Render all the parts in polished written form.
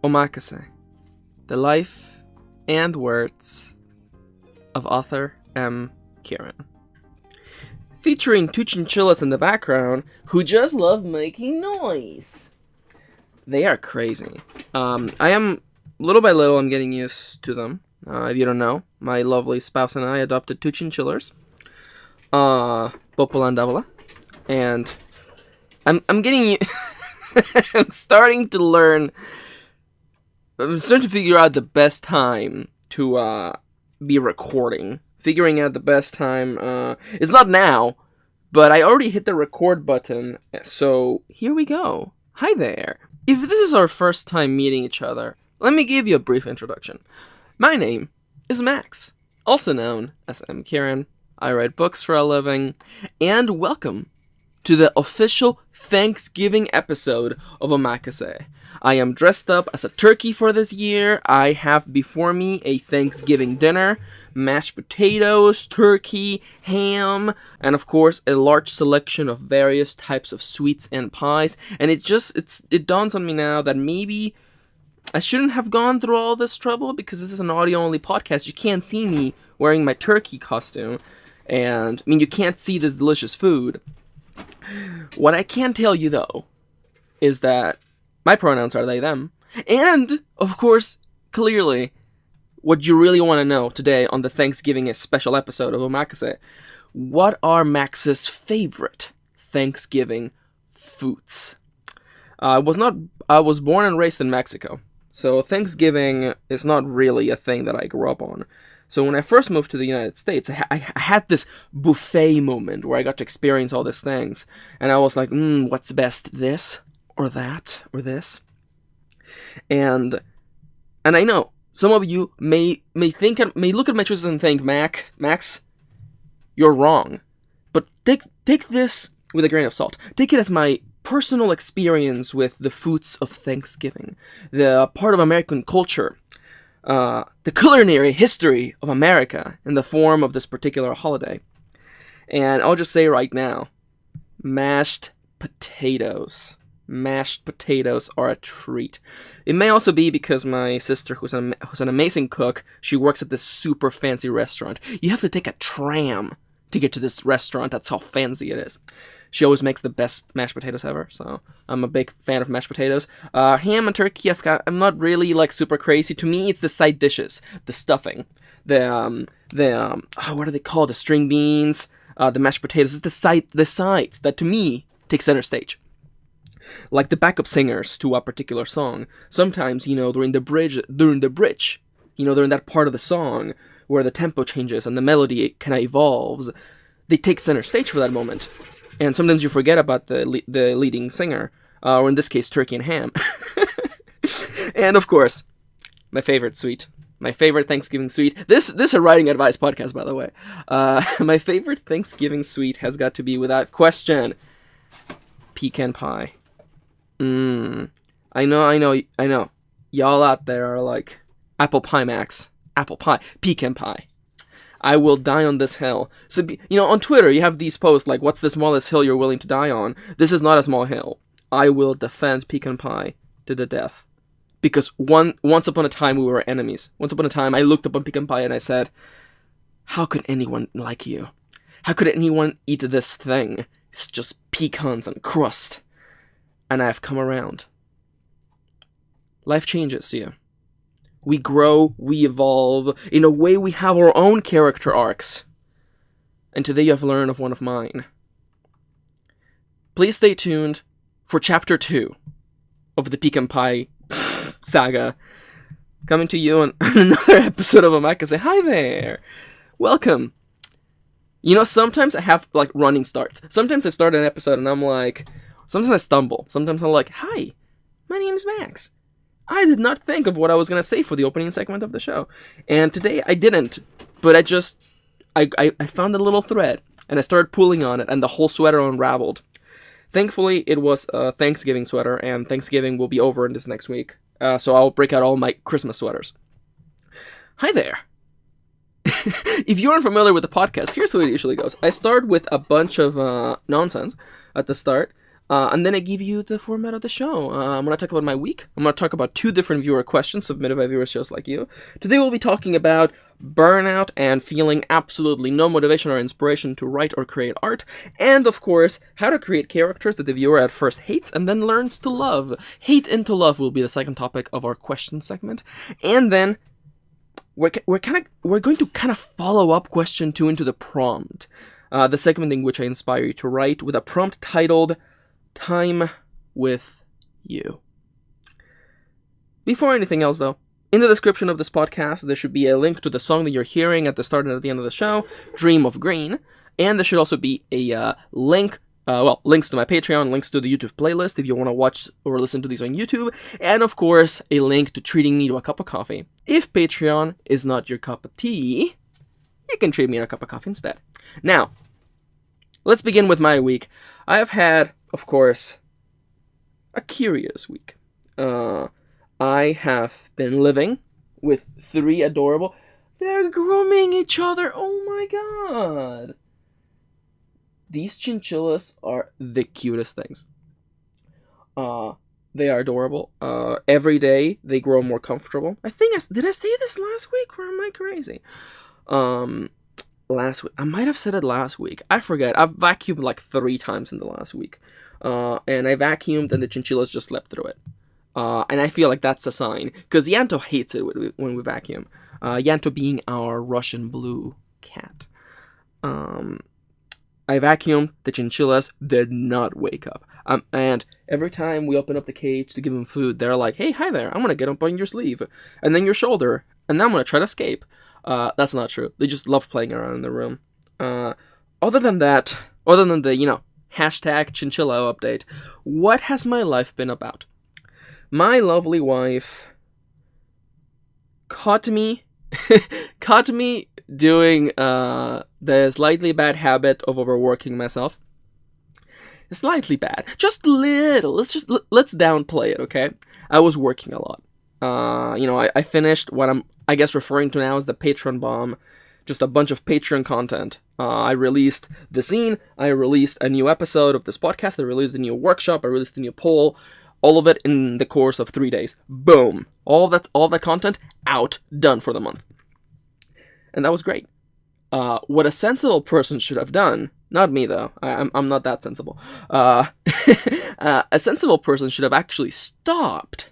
Omakase, the life and words of author M. Kieran. Featuring two chinchillas in the background who just love making noise. They are crazy. I am, little by little, I'm getting used to them. If you don't know, my lovely spouse and I adopted two chinchillas. Popola and Davola. And I'm getting I'm starting to figure out the best time to be recording. Figuring out the best time. It's not now, but I already hit the record button. So here we go. Hi there. If this is our first time meeting each other, let me give you a brief introduction. My name is Max, also known as M. Kieran. I write books for a living, and welcome to the official Thanksgiving episode of Omakase. I am dressed up as a turkey for this year. I have before me a Thanksgiving dinner, mashed potatoes, turkey, ham, and of course a large selection of various types of sweets and pies. And it dawns on me now that maybe I shouldn't have gone through all this trouble, because this is an audio-only podcast. You can't see me wearing my turkey costume, and I mean, you can't see this delicious food. What I can tell you, though, is that my pronouns are they, them. And, of course, clearly, what you really want to know today on the Thanksgiving special episode of Omakase, what are Max's favorite Thanksgiving foods? I was born and raised in Mexico, so Thanksgiving is not really a thing that I grew up on. So when I first moved to the United States, I had this buffet moment where I got to experience all these things. And I was like, what's best, this or that or this? And I know some of you may look at my choices and think, Max, you're wrong. But take this with a grain of salt. Take it as my personal experience with the foods of Thanksgiving, the part of American culture. The culinary history of America in the form of this particular holiday. And I'll just say right now, mashed potatoes. Mashed potatoes are a treat. It may also be because my sister, who's an amazing cook, she works at this super fancy restaurant. You have to take a tram to get to this restaurant. That's how fancy it is. She always makes the best mashed potatoes ever, so I'm a big fan of mashed potatoes. Ham and turkey, I'm not really like super crazy. To me, it's the side dishes, the stuffing, what are they called? The string beans, the mashed potatoes. It's the sides that to me take center stage. Like the backup singers to a particular song. Sometimes, during the bridge, during that part of the song where the tempo changes and the melody kind of evolves, they take center stage for that moment. And sometimes you forget about the leading singer, or in this case, turkey and ham. And of course, my favorite Thanksgiving sweet. This is a writing advice podcast, by the way. My favorite Thanksgiving sweet has got to be, without question, pecan pie. I know. Y'all out there are like, apple pie, Max. Apple pie. Pecan pie. I will die on this hill. So, on Twitter, you have these posts like, what's the smallest hill you're willing to die on? This is not a small hill. I will defend pecan pie to the death. Because once upon a time, we were enemies. Once upon a time, I looked upon pecan pie and I said, how could anyone like you? How could anyone eat this thing? It's just pecans and crust. And I've come around. Life changes you. We grow, we evolve. In a way, we have our own character arcs. And today you have learned of one of mine. Please stay tuned for Chapter 2 of the Pecan Pie saga. Coming to you on another episode of Omakase. Hi there! Welcome! Sometimes I have, running starts. Sometimes I start an episode and I'm like... Sometimes I stumble. Sometimes I'm like, hi, my name's Max. I did not think of what I was going to say for the opening segment of the show. And today I didn't. But I found a little thread. And I started pulling on it. And the whole sweater unraveled. Thankfully, it was a Thanksgiving sweater. And Thanksgiving will be over in this next week. So I'll break out all my Christmas sweaters. Hi there. If you aren't familiar with the podcast, here's how it usually goes. I start with a bunch of nonsense at the start. And then I give you the format of the show. I'm going to talk about my week. I'm going to talk about 2 different viewer questions submitted by viewers just like you. Today we'll be talking about burnout and feeling absolutely no motivation or inspiration to write or create art. And, of course, how to create characters that the viewer at first hates and then learns to love. Hate into love will be the second topic of our question segment. And then we're going to kind of follow up question 2 into the prompt. The segment in which I inspire you to write with a prompt titled Time with You. Before anything else, though, in the description of this podcast, there should be a link to the song that you're hearing at the start and at the end of the show, Dream of Green, and there should also be a link, links to my Patreon, links to the YouTube playlist if you want to watch or listen to these on YouTube, and of course, a link to treating me to a cup of coffee. If Patreon is not your cup of tea, you can treat me to a cup of coffee instead. Now, let's begin with my week. I have had, of course, a curious week. I have been living with 3 adorable... They're grooming each other! Oh my god! These chinchillas are the cutest things. They are adorable. Every day, they grow more comfortable. Did I say this last week, or am I crazy? Last week. I might have said it last week. I forget. I've vacuumed like 3 times in the last week. And I vacuumed and the chinchillas just slept through it. And I feel like that's a sign. Because Yanto hates it when we vacuum. Yanto being our Russian blue cat. I vacuumed. The chinchillas did not wake up. And every time we open up the cage to give them food, they're like, hey, hi there. I'm going to get up on your sleeve. And then your shoulder. And then I'm going to try to escape. That's not true. They just love playing around in the room. Other than the, hashtag chinchilla update, what has my life been about? My lovely wife caught me doing the slightly bad habit of overworking myself. Slightly bad. Just little. Let's downplay it, okay? I was working a lot. I finished what I'm, I guess, referring to now as the Patron bomb. Just a bunch of Patreon content. I released the scene. I released a new episode of this podcast. I released a new workshop. I released a new poll. All of it in the course of 3 days. Boom. All that content out. Done for the month. And that was great. What a sensible person should have done, not me though, I'm not that sensible. A sensible person should have actually stopped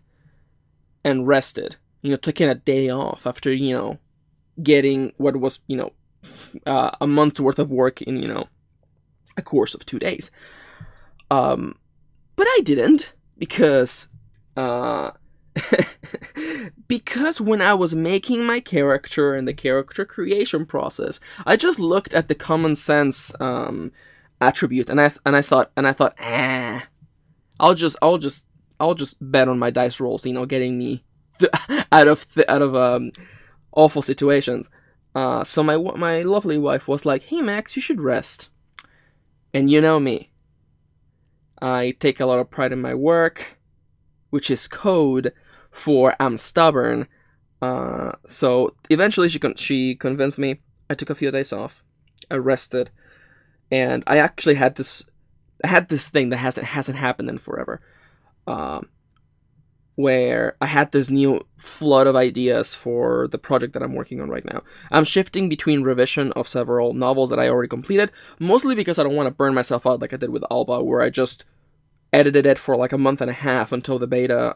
and rested. Taking a day off after, getting what was, a month's worth of work in, a course of 2 days. But I didn't, because when I was making my character and the character creation process, I just looked at the common sense attribute, and I thought, I'll just bet on my dice rolls, getting me out of awful situations. So my lovely wife was like, "Hey Max, you should rest." And you know me, I take a lot of pride in my work, which is code for I'm stubborn. So eventually she convinced me. I took a few days off. I rested, and I actually had this thing that hasn't happened in forever, where I had this new flood of ideas for the project that I'm working on right now. I'm shifting between revision of several novels that I already completed, mostly because I don't want to burn myself out like I did with Alba, where I just edited it for like a month and a half until the beta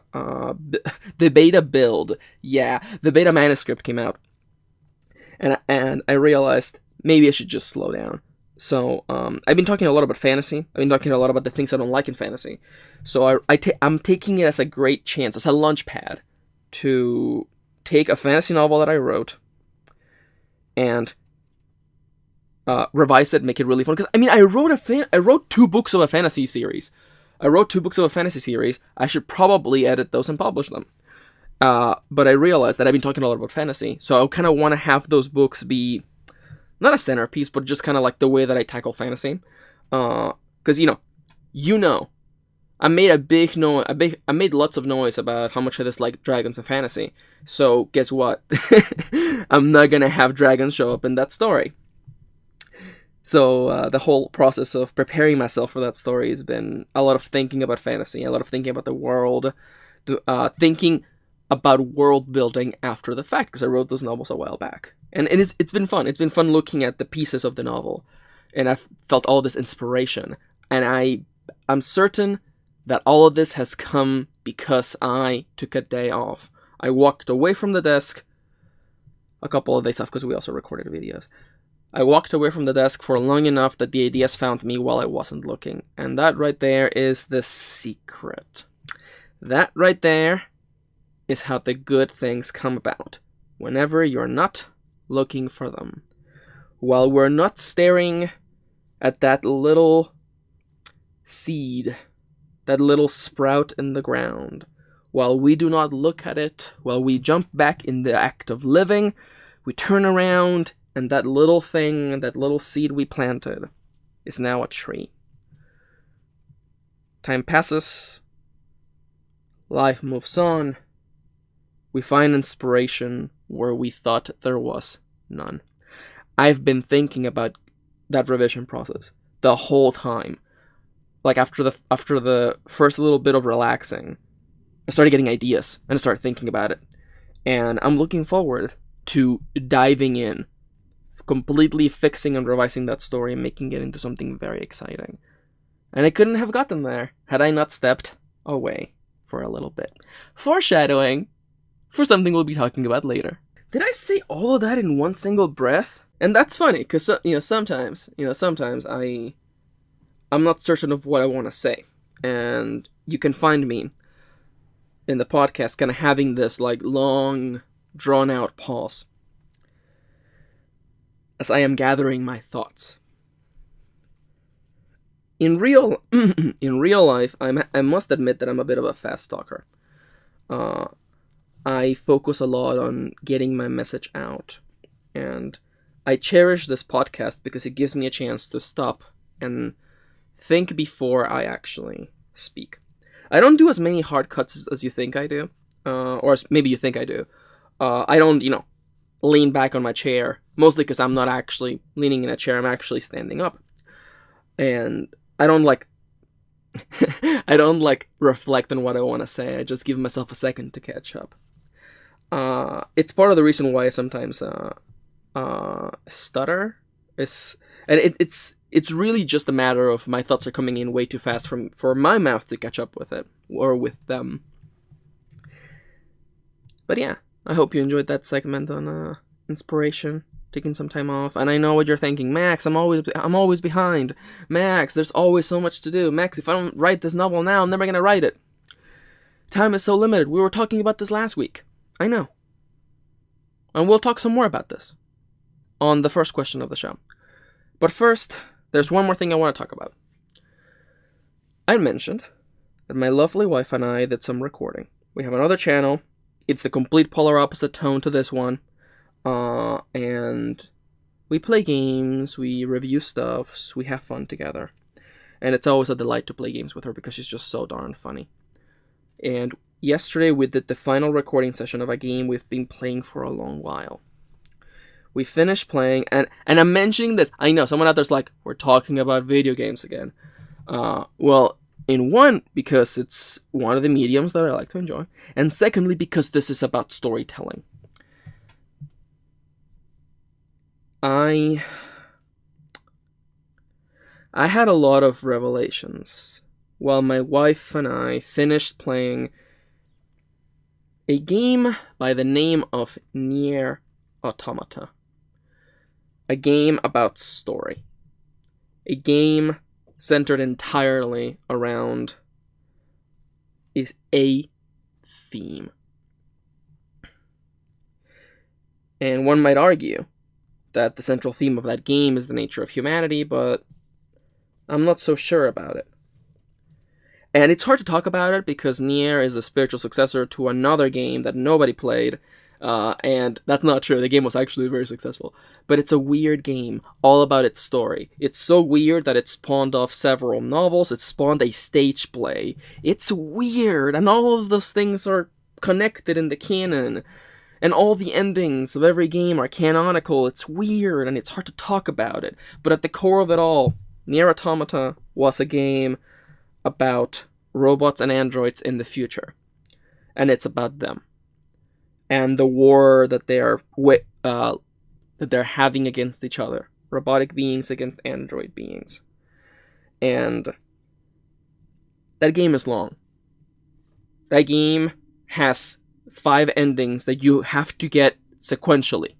build. Yeah, the beta manuscript came out. And I realized maybe I should just slow down. So, I've been talking a lot about fantasy. I've been talking a lot about the things I don't like in fantasy. So I'm taking it as a great chance, as a launch pad, to take a fantasy novel that I wrote and revise it, make it really fun. Because, I wrote 2 books of a fantasy series. I should probably edit those and publish them. But I realized that I've been talking a lot about fantasy, so I kind of want to have those books be not a centerpiece, but just kind of like the way that I tackle fantasy. Because I made lots of noise about how much I dislike dragons and fantasy. So guess what? I'm not gonna have dragons show up in that story. So the whole process of preparing myself for that story has been a lot of thinking about fantasy, a lot of thinking about the world, thinking about world building after the fact, because I wrote those novels a while back. And it's been fun. It's been fun looking at the pieces of the novel, and I've felt all this inspiration. And I'm certain that all of this has come because I took a day off. I walked away from the desk, a couple of days off because we also recorded videos. I walked away from the desk for long enough that the ideas found me while I wasn't looking. And that right there is the secret. That right there is how the good things come about. Whenever you're not looking for them. While we're not staring at that little seed, that little sprout in the ground. While we do not look at it, while we jump back in the act of living, we turn around, and that little thing, that little seed we planted, is now a tree. Time passes. Life moves on. We find inspiration where we thought there was none. I've been thinking about that revision process the whole time. Like after the first little bit of relaxing, I started getting ideas and I started thinking about it. And I'm looking forward to diving in, completely fixing and revising that story and making it into something very exciting. And I couldn't have gotten there had I not stepped away for a little bit. Foreshadowing for something we'll be talking about later. Did I say all of that in one single breath? And that's funny, because sometimes I'm not certain of what I want to say. And you can find me in the podcast kind of having this like long, drawn out pause as I am gathering my thoughts. In real life, I must admit that I'm a bit of a fast talker. I focus a lot on getting my message out, and I cherish this podcast because it gives me a chance to stop and think before I actually speak. I don't do as many hard cuts as you think I do, or as maybe you think I do. I don't, lean back on my chair, mostly because I'm not actually leaning in a chair, I'm actually standing up. And I don't reflect on what I want to say, I just give myself a second to catch up. It's part of the reason why I sometimes stutter. It's really just a matter of my thoughts are coming in way too fast for my mouth to catch up with it, or with them. But yeah, I hope you enjoyed that segment on inspiration, taking some time off. And I know what you're thinking, Max, I'm always behind. Max, there's always so much to do. Max, if I don't write this novel now, I'm never gonna write it. Time is so limited. We were talking about this last week. I know. And we'll talk some more about this on the first question of the show. But first, there's one more thing I want to talk about. I mentioned that my lovely wife and I did some recording. We have another channel. It's the complete polar opposite tone to this one. And we play games, we review stuffs, we have fun together. And it's always a delight to play games with her because she's just so darn funny. And yesterday we did the final recording session of a game we've been playing for a long while. We finished playing, and I'm mentioning this. I know, someone out there's like, we're talking about video games again. Well, in one, because it's one of the mediums that I like to enjoy, and secondly, because this is about storytelling. I had a lot of revelations while my wife and I finished playing a game by the name of Nier Automata. A game about story. A game centered entirely around a theme. And one might argue that the central theme of that game is the nature of humanity, but I'm not so sure about it. And it's hard to talk about it because Nier is a spiritual successor to another game that nobody played, and that's not true. The game was actually very successful. But it's a weird game, all about its story. It's so weird that it spawned off several novels, it spawned a stage play. It's weird, and all of those things are connected in the canon. And all the endings of every game are canonical. It's weird and it's hard to talk about it. But at the core of it all, Nier Automata was a game about robots and androids in the future. And it's about them. And the war that they're having against each other. Robotic beings against android beings. And that game is long. That game has 5 endings that you have to get sequentially.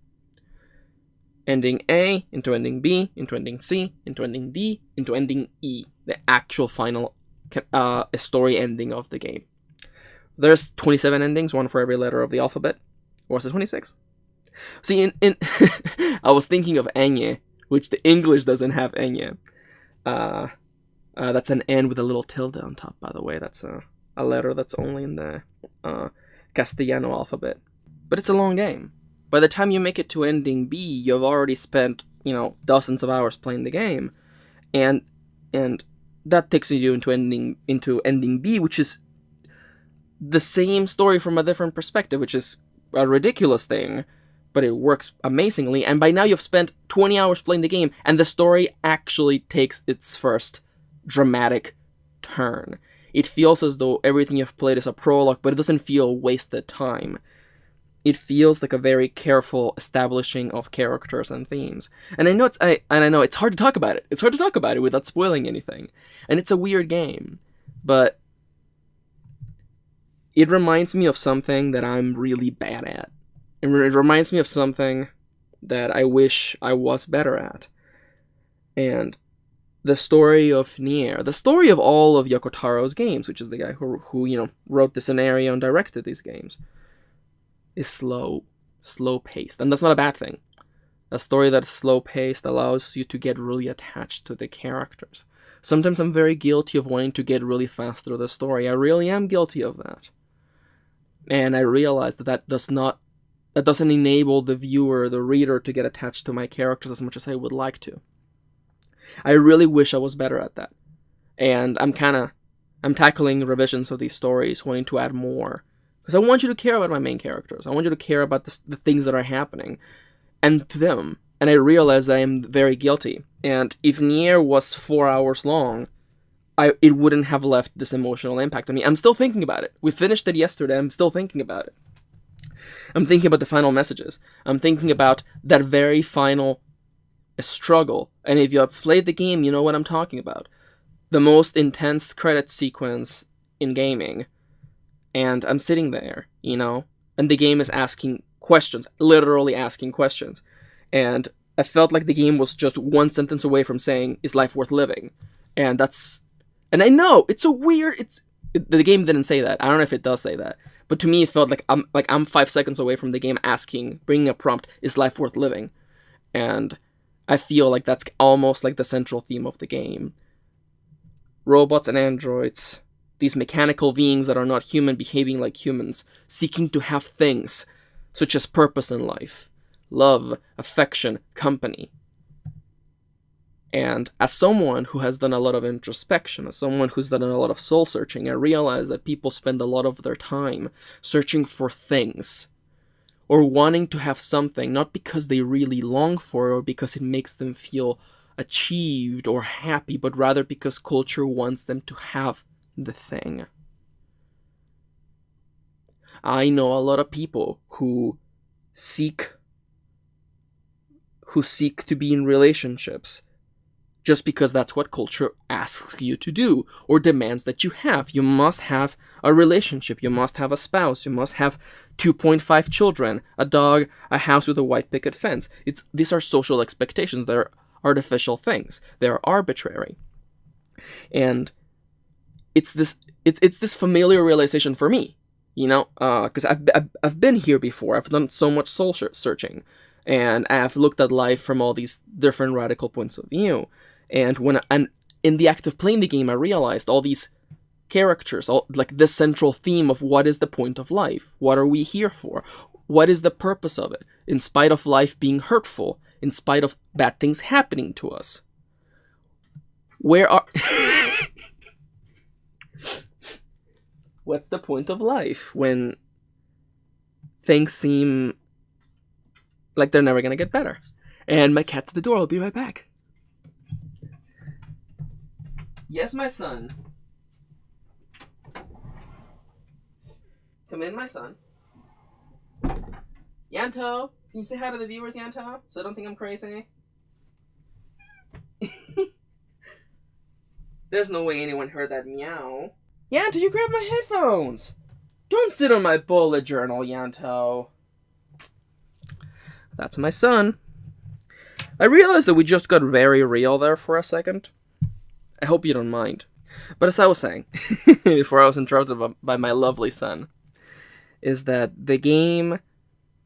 Ending A, into ending B, into ending C, into ending D, into ending E. The actual final story ending of the game. There's 27 endings, one for every letter of the alphabet. Or was it 26? See, in I was thinking of Enye, which the English doesn't have Enye. That's an N with a little tilde on top, by the way. That's a letter that's only in the Castellano alphabet. But it's a long game. By the time you make it to ending B, you've already spent, dozens of hours playing the game. And that takes you into ending B, which is the same story from a different perspective, which is a ridiculous thing, but it works amazingly. And by now you've spent 20 hours playing the game, and the story actually takes its first dramatic turn. It feels as though everything you've played is a prologue, but it doesn't feel wasted time. It feels like a very careful establishing of characters and themes. And I know it's hard to talk about it. It's hard to talk about it without spoiling anything. And it's a weird game, but it reminds me of something that I'm really bad at. It reminds me of something that I wish I was better at. And the story of Nier, the story of all of Yoko Taro's games, which is the guy who wrote the scenario and directed these games, is slow-paced. And that's not a bad thing. A story that's slow-paced allows you to get really attached to the characters. Sometimes I'm very guilty of wanting to get really fast through the story. I really am guilty of that. And I realize that doesn't enable the viewer, the reader, to get attached to my characters as much as I would like to. I really wish I was better at that. And I'm tackling revisions of these stories, wanting to add more. Because I want you to care about my main characters. I want you to care about the things that are happening. And to them. And I realize that I am very guilty. And if Nier was 4 hours long, it wouldn't have left this emotional impact on me. I'm still thinking about it. We finished it yesterday. I'm still thinking about it. I'm thinking about the final messages. I'm thinking about that very final struggle. And if you have played the game, you know what I'm talking about. The most intense credit sequence in gaming. And I'm sitting there, and the game is asking questions, literally asking questions. And I felt like the game was just one sentence away from saying, is life worth living? And I know, it's a weird, the game didn't say that. I don't know if it does say that. But to me, it felt like I'm 5 seconds away from the game bringing a prompt, is life worth living? And I feel like that's almost like the central theme of the game. Robots and androids, these mechanical beings that are not human behaving like humans, seeking to have things such as purpose in life, love, affection, company. And as someone who has done a lot of introspection, as someone who's done a lot of soul searching, I realize that people spend a lot of their time searching for things, or wanting to have something, not because they really long for it or because it makes them feel achieved or happy, but rather because culture wants them to have the thing. I know a lot of people who seek to be in relationships just because that's what culture asks you to do or demands that you have. You must have a relationship, you must have a spouse, you must have 2.5 children, a dog, a house with a white picket fence. These are social expectations. They're artificial things. They're arbitrary. And it's this familiar realization for me, because I've been here before. I've done so much soul searching, and I've looked at life from all these different radical points of view. And in the act of playing the game, I realized all these characters, like this central theme of what is the point of life? What are we here for? What is the purpose of it? In spite of life being hurtful, in spite of bad things happening to us, where are... What's the point of life when things seem like they're never gonna get better. And my cat's at the door. I'll be right back. Yes, my son. Come in, my son. Yanto, can you say hi to the viewers, Yanto? So I don't think I'm crazy. There's no way anyone heard that meow. Yanto, you grabbed my headphones! Don't sit on my bullet journal, Yanto. That's my son. I realized that we just got very real there for a second. I hope you don't mind. But as I was saying, before I was interrupted by my lovely son, is that the game,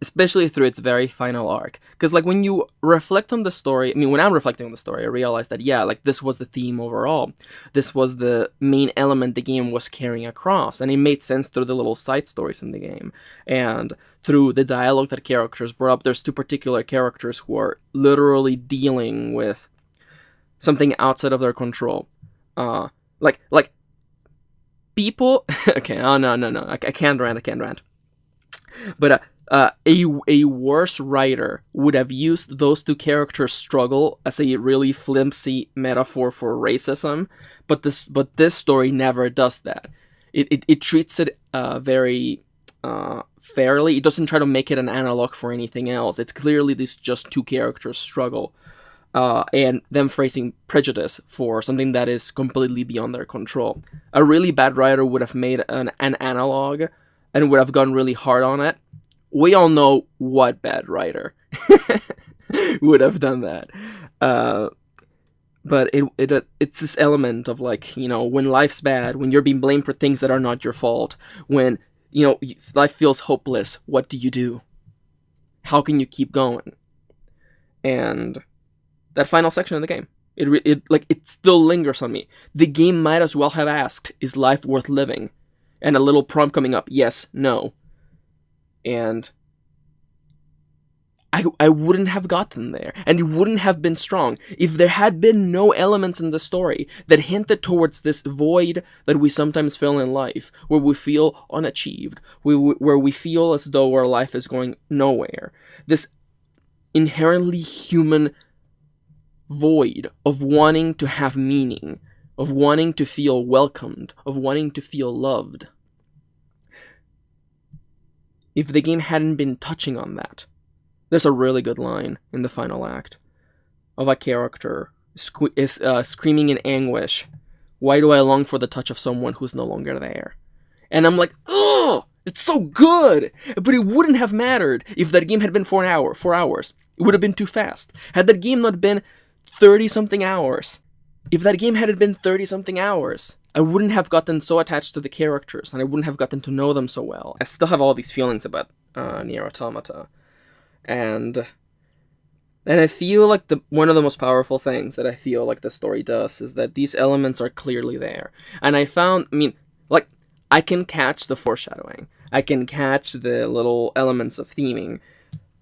especially through its very final arc, because like when you reflect on the story, I mean when I'm reflecting on the story, I realized that yeah, like this was the theme overall. This was the main element the game was carrying across, and it made sense through the little side stories in the game, and through the dialogue that characters brought up. There's two particular characters who are literally dealing with something outside of their control. Like people. Okay, oh no, I can't rant. But a worse writer would have used those two characters' struggle as a really flimsy metaphor for racism. But this story never does that. It treats it very fairly. It doesn't try to make it an analog for anything else. It's clearly these just two characters' struggle. And them facing prejudice for something that is completely beyond their control. A really bad writer would have made an analog and would have gone really hard on it. We all know what bad writer would have done that. But it's this element of like, you know, when life's bad, when you're being blamed for things that are not your fault, when, you know, life feels hopeless, what do you do? How can you keep going? And that final section of the game, it still lingers on me. The game might as well have asked, is life worth living? And a little prompt coming up, yes, no. And I wouldn't have gotten there, and it wouldn't have been strong if there had been no elements in the story that hinted towards this void that we sometimes feel in life, where we feel unachieved, where we feel as though our life is going nowhere. This inherently human void of wanting to have meaning, of wanting to feel welcomed, of wanting to feel loved. If the game hadn't been touching on that, there's a really good line in the final act of a character screaming in anguish, "Why do I long for the touch of someone who's no longer there?" And I'm like, oh, it's so good! But it wouldn't have mattered if that game had been 4 hours. It would have been too fast. Had that game not been 30-something hours. If that game had been 30-something hours, I wouldn't have gotten so attached to the characters, and I wouldn't have gotten to know them so well. I still have all these feelings about Nier Automata. And I feel like one of the most powerful things that I feel like the story does is that these elements are clearly there. And I mean, like, I can catch the foreshadowing. I can catch the little elements of theming.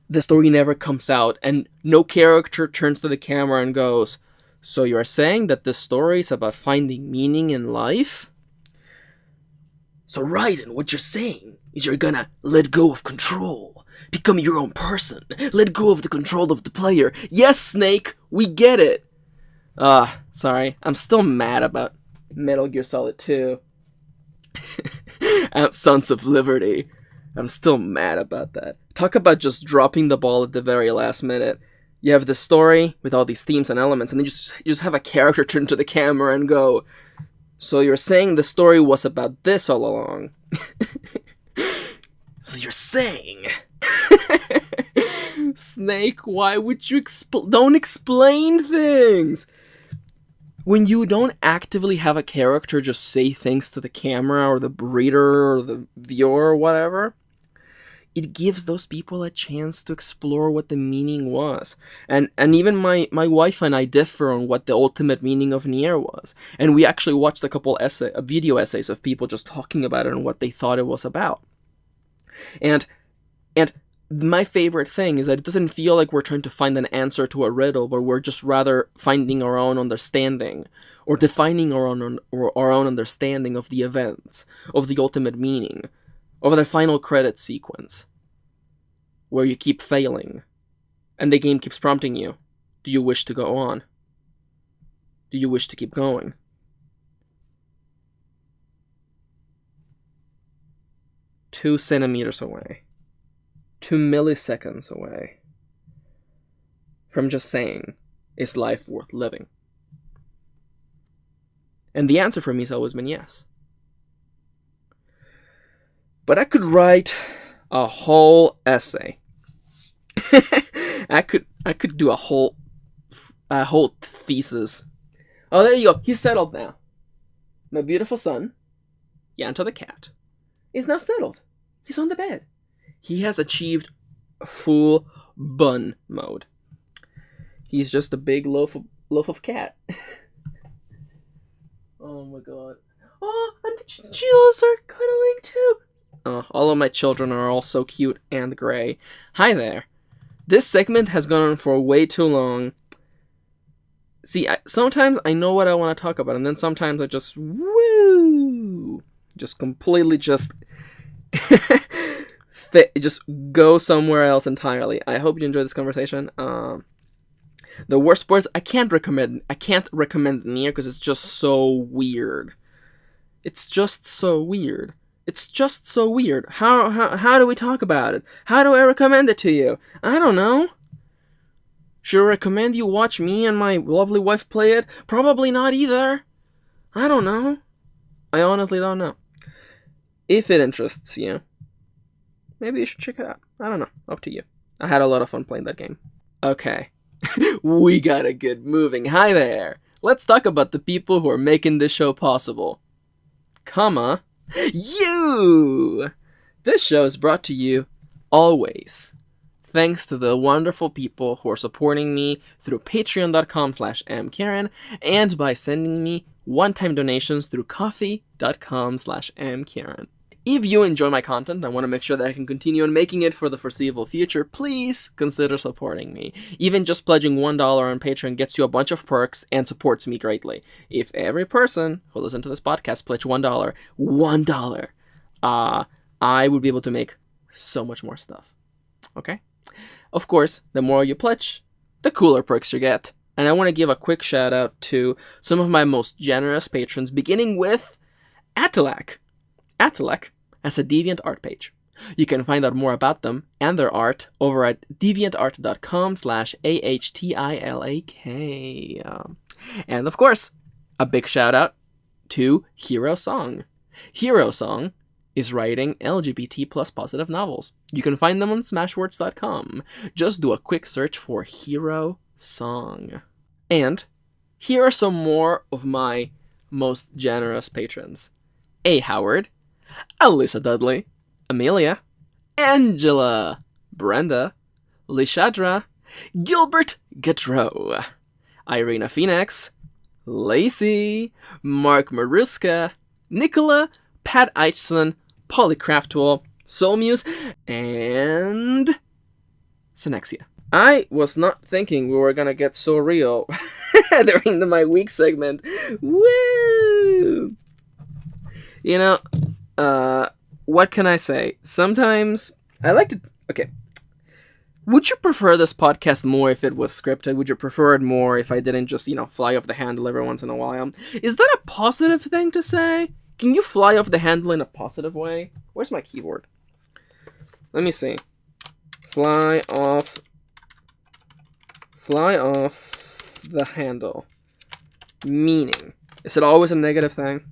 The story never comes out, and no character turns to the camera and goes, "So you're saying that this story is about finding meaning in life? So Raiden, what you're saying is you're gonna let go of control, become your own person, let go of the control of the player. Yes, Snake, we get it." Sorry, I'm still mad about Metal Gear Solid 2. Sons of Liberty. I'm still mad about that. Talk about just dropping the ball at the very last minute. You have the story with all these themes and elements, and then you just have a character turn to the camera and go, "So you're saying the story was about this all along?" So you're saying... Snake, why would you don't explain things? When you don't actively have a character just say things to the camera or the reader or the viewer or whatever, it gives those people a chance to explore what the meaning was. And even my wife and I differ on what the ultimate meaning of Nier was. And we actually watched a couple video essays of people just talking about it and what they thought it was about. And my favorite thing is that it doesn't feel like we're trying to find an answer to a riddle, but we're just rather finding our own understanding, or defining our own understanding of the events, of the ultimate meaning, of the final credits sequence. where you keep failing, and the game keeps prompting you. Do you wish to go on? Do you wish to keep going? Two centimeters away. 2 milliseconds away. From just saying, is life worth living? And the answer for me has always been yes. But I could write a whole essay. I could do a whole thesis. Oh, there you go. He's settled now. My beautiful son, Yanto the cat, is now settled. He's on the bed. He has achieved full bun mode. He's just a big loaf of cat. Oh my god. Oh, and the chinchillas are cuddling too. Oh, all of my children are all so cute and gray. Hi there. This segment has gone on for way too long. See, sometimes I know what I want to talk about, and then sometimes I just completely just go somewhere else entirely. I hope you enjoyed this conversation. The worst parts I can't recommend Nier because it's just so weird. It's just so weird. How do we talk about it? How do I recommend it to you? I don't know. Should I recommend you watch me and my lovely wife play it? Probably not either. I don't know. I honestly don't know. If it interests you, maybe you should check it out. I don't know. Up to you. I had a lot of fun playing that game. Okay. We gotta get moving. Hi there. Let's talk about the people who are making this show possible. You! This show is brought to you always thanks to the wonderful people who are supporting me through patreon.com/mkaren and by sending me one-time donations through coffee.com/mkaren. If you enjoy my content and want to make sure that I can continue on making it for the foreseeable future, please consider supporting me. Even just pledging $1 on Patreon gets you a bunch of perks and supports me greatly. If every person who listens to this podcast pledged $1, I would be able to make so much more stuff. Okay? Of course, the more you pledge, the cooler perks you get. And I want to give a quick shout out to some of my most generous patrons, beginning with Atilak. Atilak has a DeviantArt art page. You can find out more about them and their art over at deviantart.com/ahtilak. And of course, a big shout out to Hero Song. Hero Song is writing LGBT plus positive novels. You can find them on smashwords.com. Just do a quick search for Hero Song. And here are some more of my most generous patrons. A. Howard, Alyssa Dudley, Amelia, Angela, Brenda, Lishadra, Gilbert Gaudreau, Irina Phoenix, Lacey, Mark Maruska, Nicola, Pat Eichson, Polly Craftwell, Soulmuse, and Synexia. I was not thinking we were gonna get so real during my week segment. Woo! You know, what can I say? Sometimes I like to... Okay. Would you prefer this podcast more if it was scripted? Would you prefer it more if I didn't just, fly off the handle every once in a while? Is that a positive thing to say? Can you fly off the handle in a positive way? Where's my keyboard? Let me see. Fly off the handle. Meaning. Is it always a negative thing?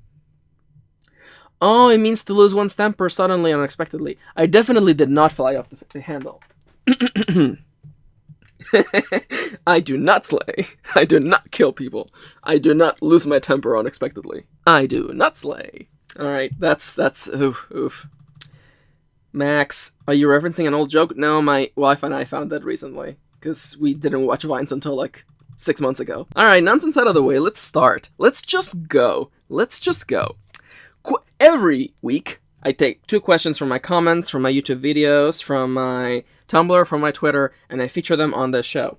Oh, it means to lose one's temper suddenly and unexpectedly. I definitely did not fly off the handle. I do not slay. I do not kill people. I do not lose my temper unexpectedly. I do not slay. Alright, that's oof. Max, are you referencing an old joke? No, my wife and I found that recently. Because we didn't watch Vines until 6 months ago. Alright, nonsense out of the way, let's start. Let's just go. Every week, I take 2 questions from my comments, from my YouTube videos, from my Tumblr, from my Twitter, and I feature them on this show.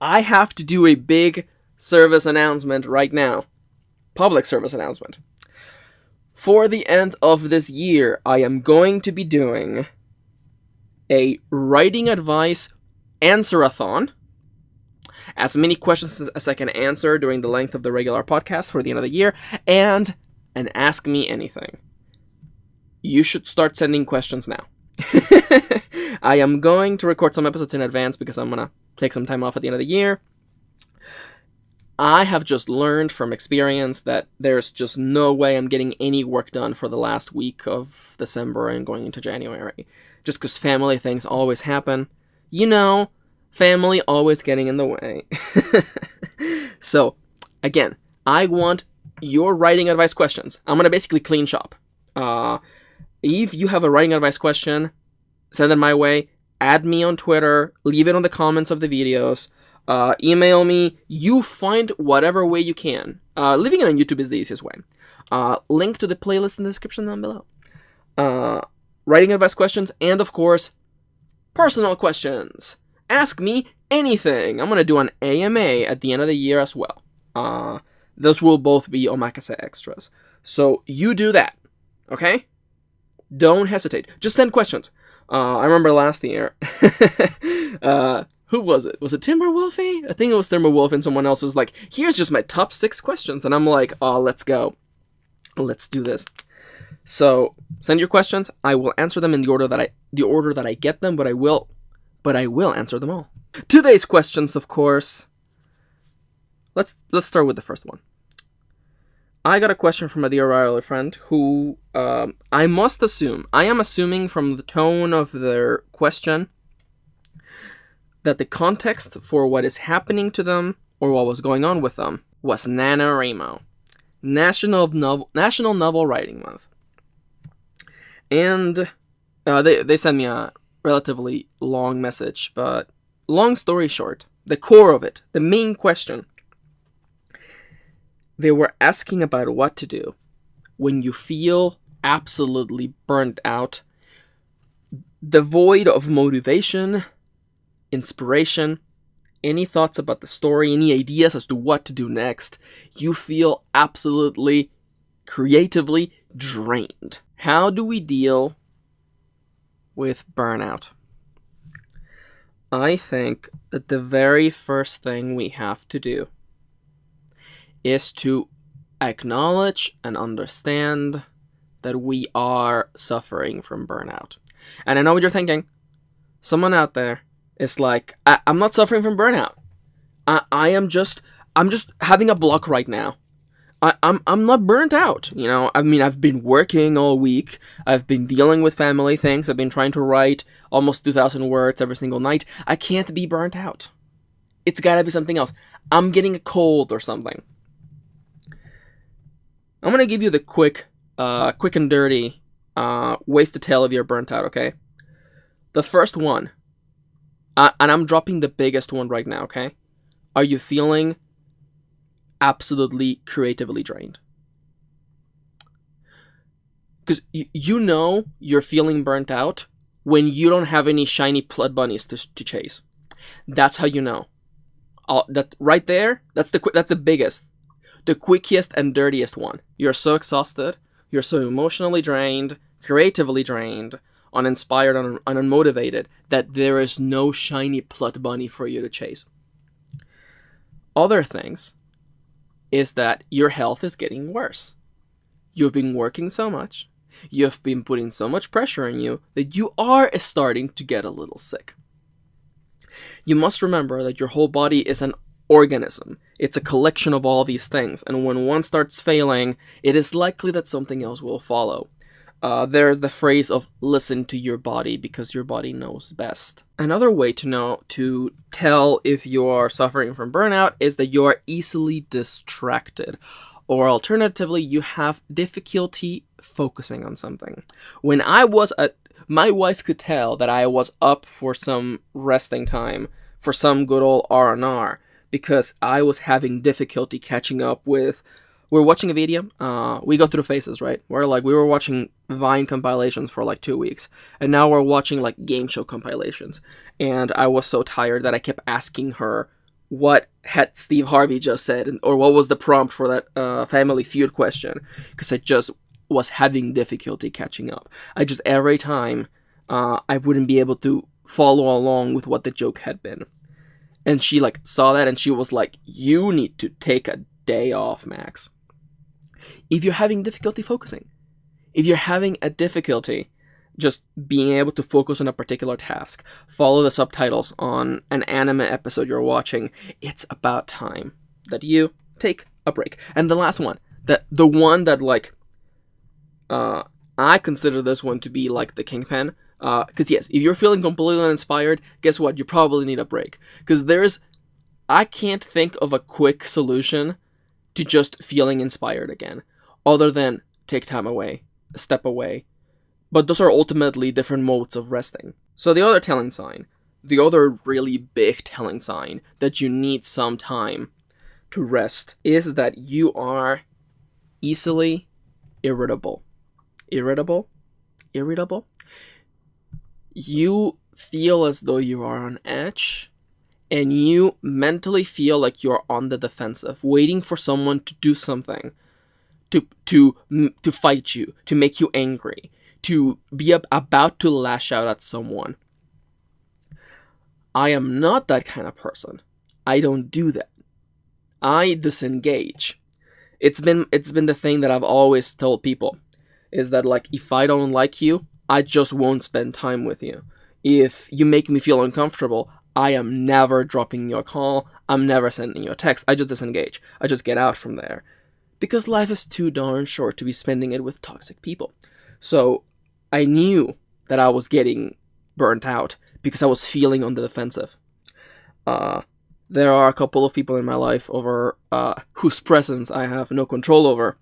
I have to do a big service announcement right now. Public service announcement. For the end of this year, I am going to be doing a writing advice answer-a-thon. As many questions as I can answer during the length of the regular podcast for the end of the year, and an Ask Me Anything. You should start sending questions now. I am going to record some episodes in advance because I'm going to take some time off at the end of the year. I have just learned from experience that there's just no way I'm getting any work done for the last week of December and going into January. Just because family things always happen. You know, family always getting in the way. So, again, I want your writing advice questions. I'm going to basically clean shop. If you have a writing advice question, send it my way. Add me on Twitter. Leave it on the comments of the videos. Email me. You find whatever way you can. Leaving it on YouTube is the easiest way. Link to the playlist in the description down below. Writing advice questions, and of course, personal questions. Ask me anything. I'm going to do an AMA at the end of the year as well. Those will both be Omakase extras. So you do that, okay? Don't hesitate. Just send questions. I remember last year. Who was it? Was it Timberwolfie? I think it was Timberwolf, and someone else was like, here's just my top 6 questions. And I'm like, oh, let's go. Let's do this. So send your questions. I will answer them in the order that I get them, but I will answer them all. Today's questions, of course. Let's start with the first one. I got a question from a dear Riley friend who I am assuming from the tone of their question that the context for what is happening to them or what was going on with them was NaNoWriMo, National Novel Writing Month. And they sent me a relatively long message, but long story short, the core of it, the main question, they were asking about what to do when you feel absolutely burnt out, devoid of motivation, inspiration, any thoughts about the story, any ideas as to what to do next. You feel absolutely creatively drained. How do we deal with burnout? I think that the very first thing we have to do is to acknowledge and understand that we are suffering from burnout. And I know what you're thinking. Someone out there is like, I'm not suffering from burnout. I'm just having a block right now. I'm not burnt out, you know. I mean, I've been working all week. I've been dealing with family things. I've been trying to write almost 2,000 words every single night. I can't be burnt out. It's gotta be something else. I'm getting a cold or something. I'm gonna give you the quick and dirty ways to tell if you're burnt out, okay? The first one, and I'm dropping the biggest one right now, okay? Are you feeling absolutely creatively drained? Because you know you're feeling burnt out when you don't have any shiny blood bunnies to chase. That's how you know. That right there, that's the biggest, the quickest and dirtiest one. You're so exhausted, you're so emotionally drained, creatively drained, uninspired and unmotivated that there is no shiny blood bunny for you to chase. Other things is that your health is getting worse. You've been working so much, you've been putting so much pressure on you that you are starting to get a little sick. You must remember that your whole body is an organism. It's a collection of all these things, and when one starts failing, it is likely that something else will follow. There's the phrase of listen to your body because your body knows best. Another way to tell if you are suffering from burnout is that you are easily distracted, or alternatively, you have difficulty focusing on something. When my wife could tell that I was up for some resting time, for some good old R&R, because I was having difficulty catching up with. We're watching a video. We go through phases, right? We were watching Vine compilations for like 2 weeks, and now we're watching like game show compilations. And I was so tired that I kept asking her what had Steve Harvey just said, or what was the prompt for that Family Feud question, because I just was having difficulty catching up. Every time I wouldn't be able to follow along with what the joke had been. And she like saw that and she was like, you need to take a day off, Max. If you're having difficulty focusing, if you're having a difficulty just being able to focus on a particular task, follow the subtitles on an anime episode you're watching, it's about time that you take a break. And the last one, the one that like, I consider this one to be like the kingpin. Because yes, if you're feeling completely uninspired, guess what? You probably need a break. Because I can't think of a quick solution to just feeling inspired again, other than take time away, step away. But those are ultimately different modes of resting. So the other telling sign, the other really big telling sign that you need some time to rest is that you are easily irritable. Irritable? You feel as though you are on edge, and you mentally feel like you're on the defensive, waiting for someone to do something, to fight you, to make you angry, to be about to lash out at someone. I am not that kind of person. I don't do that. I disengage. It's been the thing that I've always told people, is that like, if I don't like you, I just won't spend time with you. If you make me feel uncomfortable, I am never dropping you a call. I'm never sending you a text. I just disengage. I just get out from there. Because life is too darn short to be spending it with toxic people. So I knew that I was getting burnt out because I was feeling on the defensive. There are a couple of people in my life over whose presence I have no control over.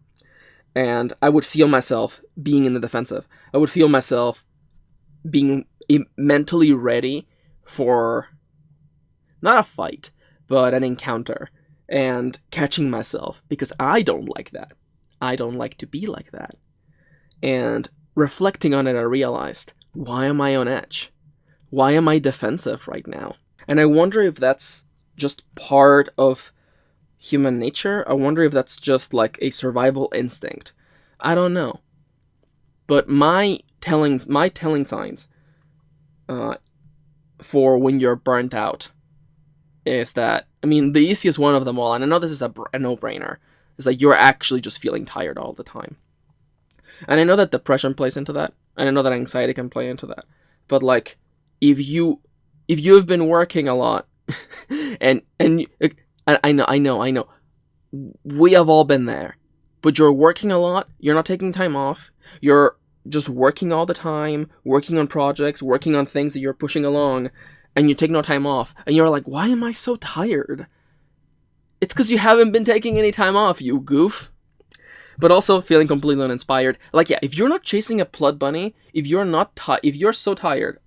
And I would feel myself being in the defensive. I would feel myself being mentally ready for, not a fight, but an encounter. And catching myself, because I don't like that. I don't like to be like that. And reflecting on it, I realized, why am I on edge? Why am I defensive right now? And I wonder if that's just part of human nature. I wonder if that's just like a survival instinct. I don't know. But my telling signs for when you're burnt out is that, I mean, the easiest one of them all, and I know this is a no-brainer, is that you're actually just feeling tired all the time. And I know that depression plays into that, and I know that anxiety can play into that. But like, if you've been working a lot, and I know, we have all been there. But you're working a lot, you're not taking time off, you're just working all the time, working on projects, working on things that you're pushing along, and you take no time off, and you're like, why am I so tired? It's because you haven't been taking any time off, you goof. But also feeling completely uninspired. Like, yeah, if you're not chasing a blood bunny, if you're so tired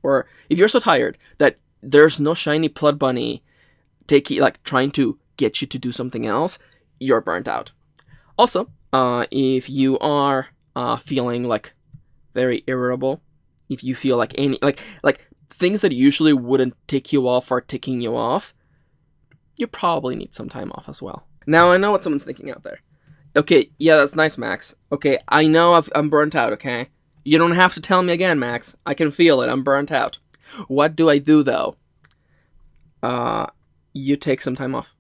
that there's no shiny blood bunny trying to get you to do something else, you're burnt out. Also, if you are feeling like very irritable, if you feel like any like things that usually wouldn't tick you off are ticking you off, you probably need some time off as well. Now I know what someone's thinking out there. Okay, yeah, that's nice, Max. Okay, I know I'm burnt out, okay? You don't have to tell me again, Max. I can feel it. I'm burnt out. What do I do, though? You take some time off.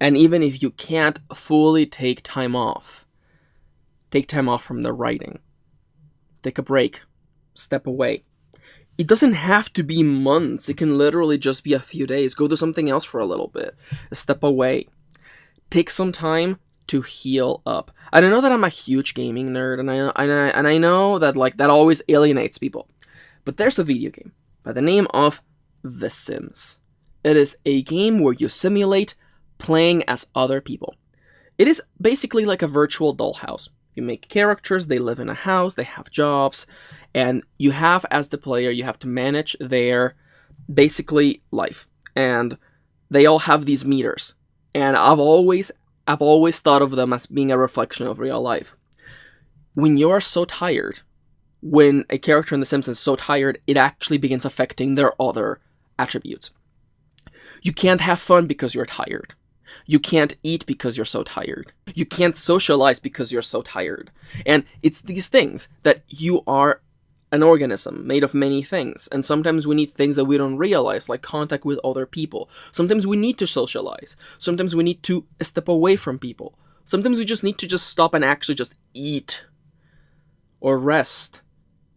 And even if you can't fully take time off from the writing. Take a break. Step away. It doesn't have to be months. It can literally just be a few days. Go do something else for a little bit. Step away. Take some time to heal up. And I know that I'm a huge gaming nerd, and I know that like that always alienates people. But there's a video game by the name of The Sims. It is a game where you simulate playing as other people. It is basically like a virtual dollhouse. You make characters, they live in a house, they have jobs, and you have, as the player, you have to manage their basically life. And they all have these meters. And I've always thought of them as being a reflection of real life. When you're so tired, when a character in The Sims is so tired, it actually begins affecting their other attributes. You can't have fun because you're tired. You can't eat because you're so tired. You can't socialize because you're so tired. And it's these things that you are an organism made of many things, and sometimes we need things that we don't realize, like contact with other people. Sometimes we need to socialize. Sometimes we need to step away from people. Sometimes we just need to just stop and actually just eat, or rest,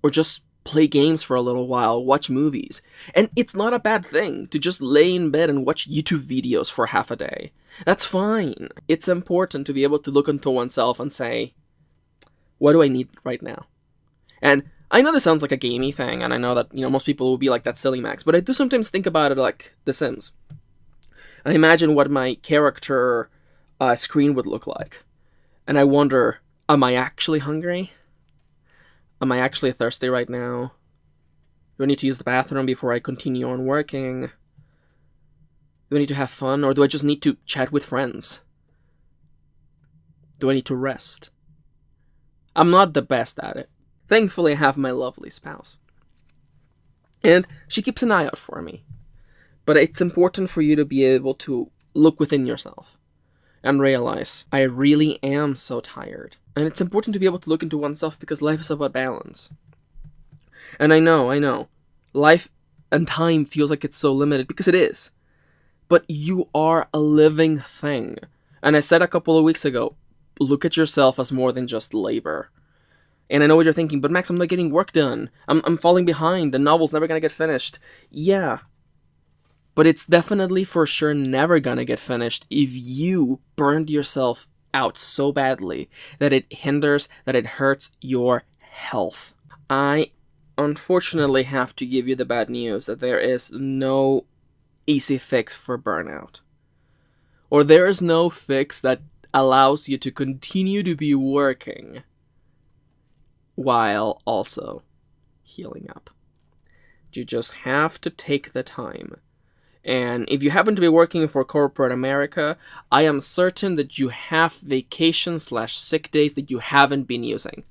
or just play games for a little while, watch movies. And it's not a bad thing to just lay in bed and watch YouTube videos for half a day. That's fine. It's important to be able to look into oneself and say, what do I need right now? And I know this sounds like a gamey thing, and I know that, most people will be like, that silly Max, but I do sometimes think about it like The Sims. I imagine what my character screen would look like. And I wonder, am I actually hungry? Am I actually thirsty right now? Do I need to use the bathroom before I continue on working? Do I need to have fun, or do I just need to chat with friends? Do I need to rest? I'm not the best at it. Thankfully, I have my lovely spouse. And she keeps an eye out for me. But it's important for you to be able to look within yourself and realize, I really am so tired. And it's important to be able to look into oneself because life is about balance. And I know, life and time feels like it's so limited, because it is. But you are a living thing. And I said a couple of weeks ago, look at yourself as more than just labor. And I know what you're thinking, but Max, I'm not getting work done. I'm falling behind. The novel's never gonna get finished. Yeah. But it's definitely for sure never gonna get finished if you burned yourself out so badly that it hinders, that it hurts your health. I unfortunately have to give you the bad news that there is no easy fix for burnout. Or there is no fix that allows you to continue to be working while also healing up. You just have to take the time. And if you happen to be working for corporate America, I am certain that you have vacation/sick days that you haven't been using.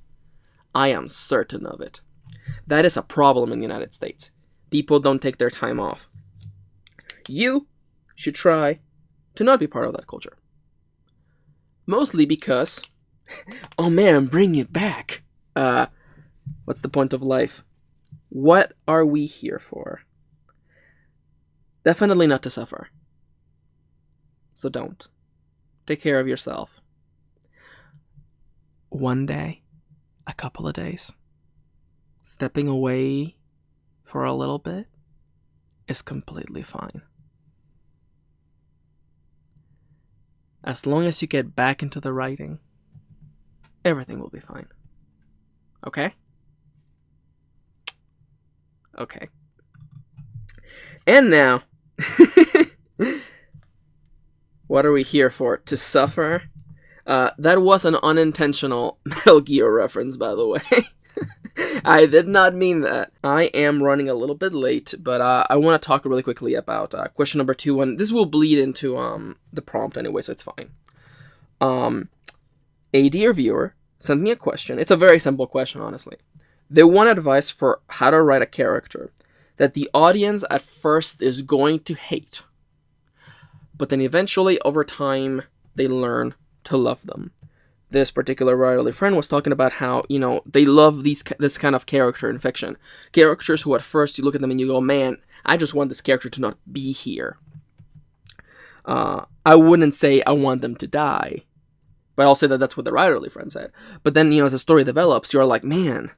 I am certain of it. That is a problem in the United States. People don't take their time off. You should try to not be part of that culture. Mostly because, oh man, bring it back. What's the point of life? What are we here for? Definitely not to suffer. So don't. Take care of yourself. One day, a couple of days, stepping away for a little bit is completely fine. As long as you get back into the writing, everything will be fine. Okay? Okay. And now, what are we here for? To suffer? That was an unintentional Metal Gear reference, by the way. I did not mean that. I am running a little bit late, but I want to talk really quickly about question number 2, and this will bleed into the prompt anyway, so it's fine. A dear viewer sent me a question. It's a very simple question, honestly. They want advice for how to write a character that the audience at first is going to hate, but then eventually, over time, they learn to love them. This particular writerly friend was talking about how, they love this kind of character in fiction. Characters who at first you look at them and you go, man, I just want this character to not be here. I wouldn't say I want them to die, but I'll say that that's what the writerly friend said. But then, as the story develops, you're like, man,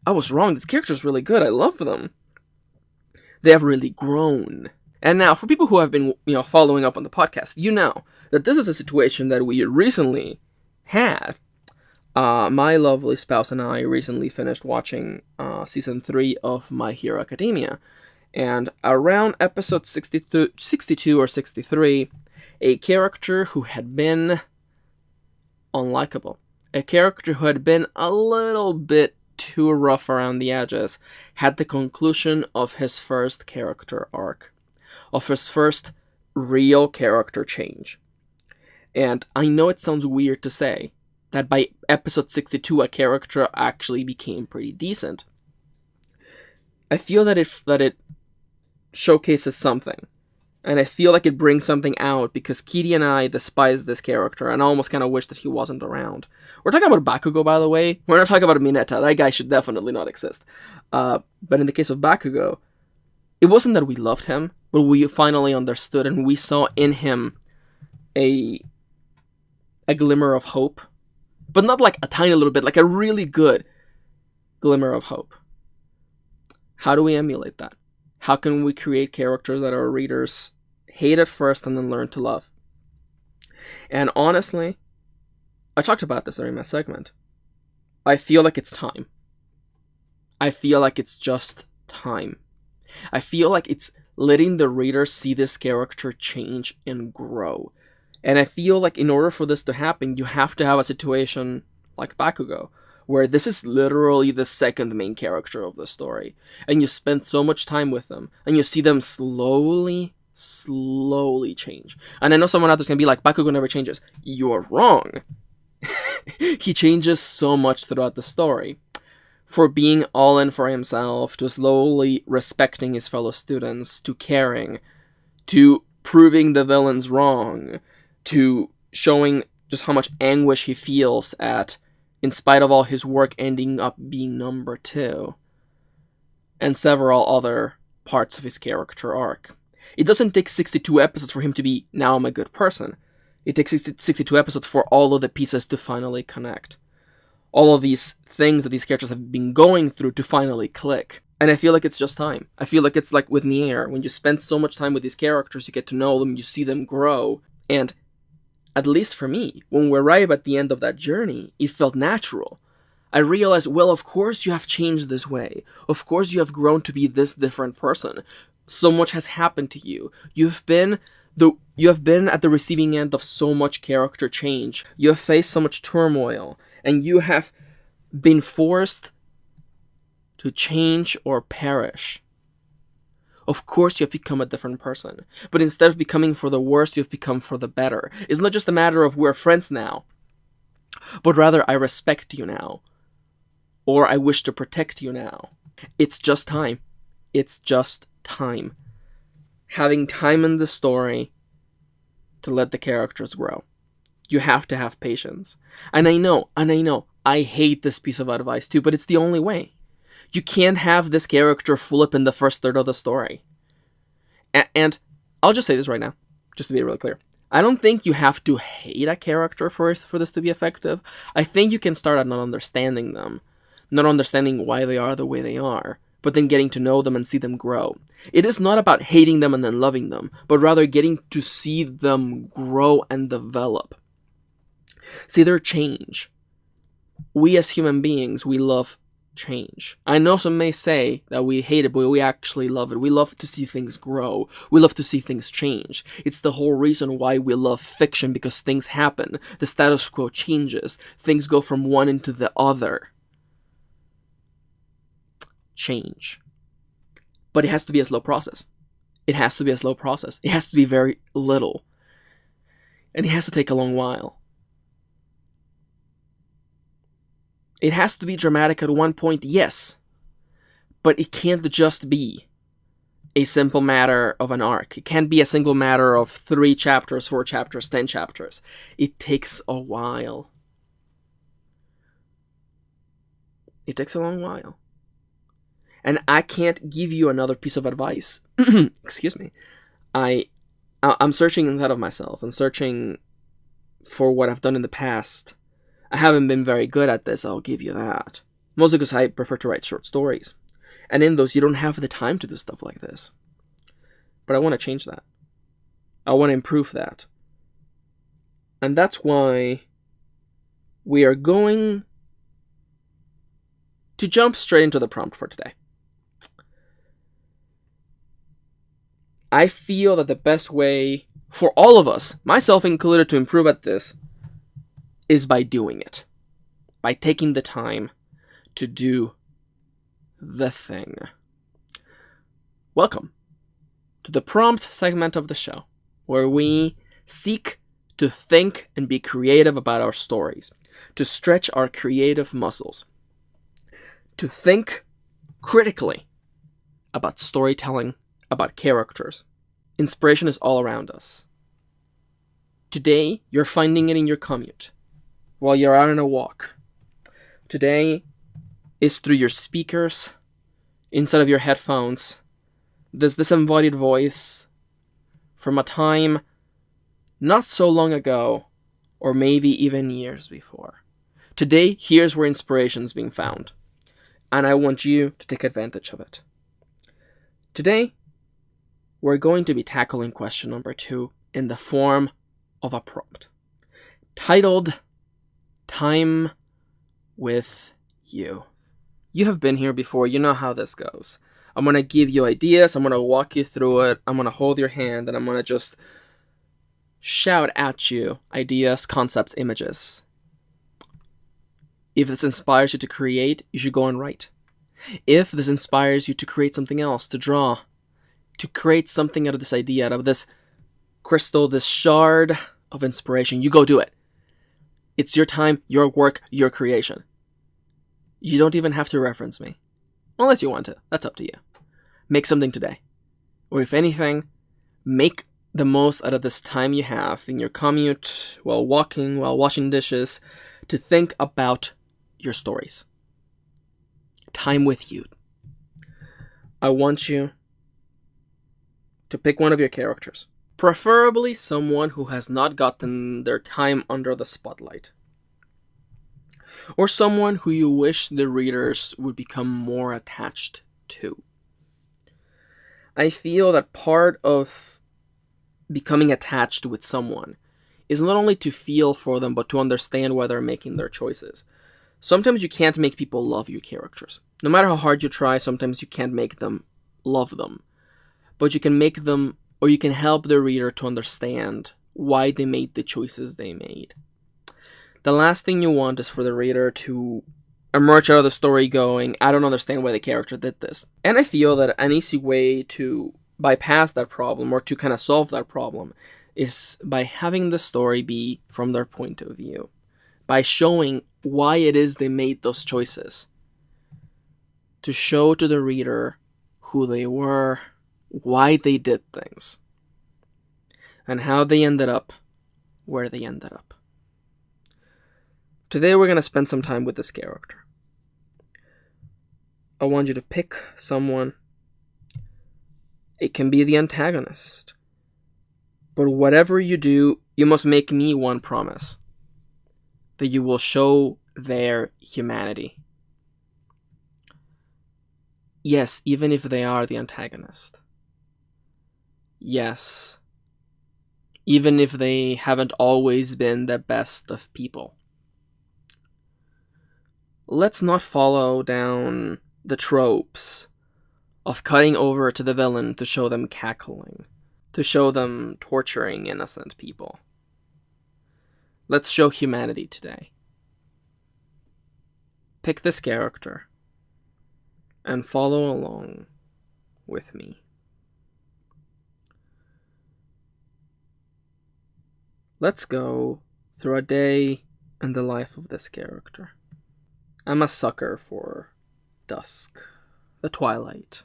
I was wrong. This character's really good. I love them. They have really grown. And now, for people who have been, following up on the podcast, you know that this is a situation that we recently had. My lovely spouse and I recently finished watching season 3 of My Hero Academia. And around episode 62 or 63, a character who had been unlikable, a character who had been a little bit too rough around the edges, had the conclusion of his first character arc, of his first real character change. And I know it sounds weird to say that by episode 62 a character actually became pretty decent. I feel that it showcases something. And I feel like it brings something out because Kitty and I despise this character and I almost kind of wish that he wasn't around. We're talking about Bakugo, by the way. We're not talking about Mineta. That guy should definitely not exist. But in the case of Bakugo, it wasn't that we loved him, but we finally understood and we saw in him a glimmer of hope. But not like a tiny little bit, like a really good glimmer of hope. How do we emulate that? How can we create characters that our readers hate at first and then learn to love? And honestly, I talked about this during my segment. I feel like it's time. I feel like it's just time. I feel like it's letting the reader see this character change and grow. And I feel like in order for this to happen, you have to have a situation like Bakugo, where this is literally the second main character of the story. And you spend so much time with them, and you see them slowly change. And I know someone out there's going to be like, Bakugo never changes. You're wrong. He changes so much throughout the story. For being all in for himself, to slowly respecting his fellow students, to caring, to proving the villains wrong, to showing just how much anguish he feels at, in spite of all his work, ending up being number 2. And several other parts of his character arc. It doesn't take 62 episodes for him to be, now I'm a good person. It takes 62 episodes for all of the pieces to finally connect. All of these things that these characters have been going through to finally click. And I feel like it's just time. I feel like it's like with Nier. When you spend so much time with these characters, you get to know them, you see them grow. And at least for me, when we're right at the end of that journey, it felt natural. I realized, well, of course you have changed this way. Of course you have grown to be this different person. So much has happened to you. You have been at the receiving end of so much character change. You have faced so much turmoil. And you have been forced to change or perish. Of course you have become a different person. But instead of becoming for the worse, you have become for the better. It's not just a matter of we're friends now. But rather, I respect you now. Or I wish to protect you now. It's just time. It's just time. Having time in the story to let the characters grow. You have to have patience. And I know, I hate this piece of advice too, but it's the only way. You can't have this character flip in the first third of the story. And I'll just say this right now, just to be really clear. I don't think you have to hate a character for this to be effective. I think you can start at not understanding them. Not understanding why they are the way they are. But then getting to know them and see them grow. It is not about hating them and then loving them, but rather getting to see them grow and develop. See their change. We as human beings, we love change. I know some may say that we hate it, but we actually love it. We love to see things grow. We love to see things change. It's the whole reason why we love fiction, because things happen. The status quo changes. Things go from one into the other. Change. But it has to be a slow process. It has to be a slow process. It has to be very little. And it has to take a long while. It has to be dramatic at one point, yes. But it can't just be a simple matter of an arc. It can't be a single matter of 3 chapters, 4 chapters, 10 chapters. It takes a while. It takes a long while. And I can't give you another piece of advice. Excuse me. I'm searching inside of myself and searching for what I've done in the past. I haven't been very good at this, I'll give you that. Mostly because I prefer to write short stories. And in those, you don't have the time to do stuff like this. But I want to change that. I want to improve that. And that's why we are going to jump straight into the prompt for today. I feel that the best way for all of us, myself included, to improve at this is by doing it. By taking the time to do the thing. Welcome to the prompt segment of the show, where we seek to think and be creative about our stories, to stretch our creative muscles, to think critically about storytelling, about characters. Inspiration is all around us. Today, you're finding it in your commute, while you're out on a walk. Today is through your speakers, inside of your headphones, this disembodied voice from a time not so long ago, or maybe even years before. Today, here's where inspiration is being found, and I want you to take advantage of it. Today, we're going to be tackling question number 2 in the form of a prompt, titled Time with You. You have been here before, you know how this goes. I'm going to give you ideas, I'm going to walk you through it, I'm going to hold your hand, and I'm going to just shout at you ideas, concepts, images. If this inspires you to create, you should go and write. If this inspires you to create something else, to draw, to create something out of this idea, out of this crystal, this shard of inspiration, you go do it. It's your time, your work, your creation. You don't even have to reference me. Unless you want to. That's up to you. Make something today. Or if anything, make the most out of this time you have in your commute, while walking, while washing dishes, to think about your stories. Time with you. I want you to pick one of your characters. Preferably someone who has not gotten their time under the spotlight. Or someone who you wish the readers would become more attached to. I feel that part of becoming attached with someone is not only to feel for them, but to understand why they're making their choices. Sometimes you can't make people love your characters. No matter how hard you try, sometimes you can't make them love them. But you can make them, or you can help the reader to understand why they made the choices they made. The last thing you want is for the reader to emerge out of the story going, I don't understand why the character did this. And I feel that an easy way to bypass that problem, or to kind of solve that problem, is by having the story be from their point of view. By showing why it is they made those choices. To show to the reader who they were, why they did things, and how they ended up where they ended up. Today we're going to spend some time with this character. I want you to pick someone. It can be the antagonist. But whatever you do, you must make me one promise. That you will show their humanity. Yes, even if they are the antagonist. Yes, even if they haven't always been the best of people. Let's not follow down the tropes of cutting over to the villain to show them cackling, to show them torturing innocent people. Let's show humanity today. Pick this character and follow along with me. Let's go through a day in the life of this character. I'm a sucker for dusk, the twilight.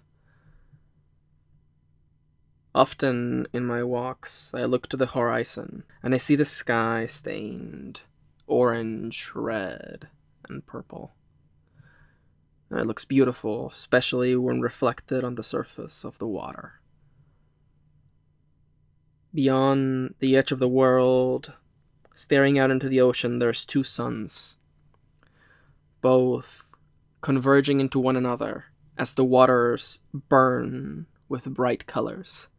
Often in my walks, I look to the horizon and I see the sky stained orange, red, and purple. And it looks beautiful, especially when reflected on the surface of the water. Beyond the edge of the world, staring out into the ocean, there's two suns, both converging into one another as the waters burn with bright colors,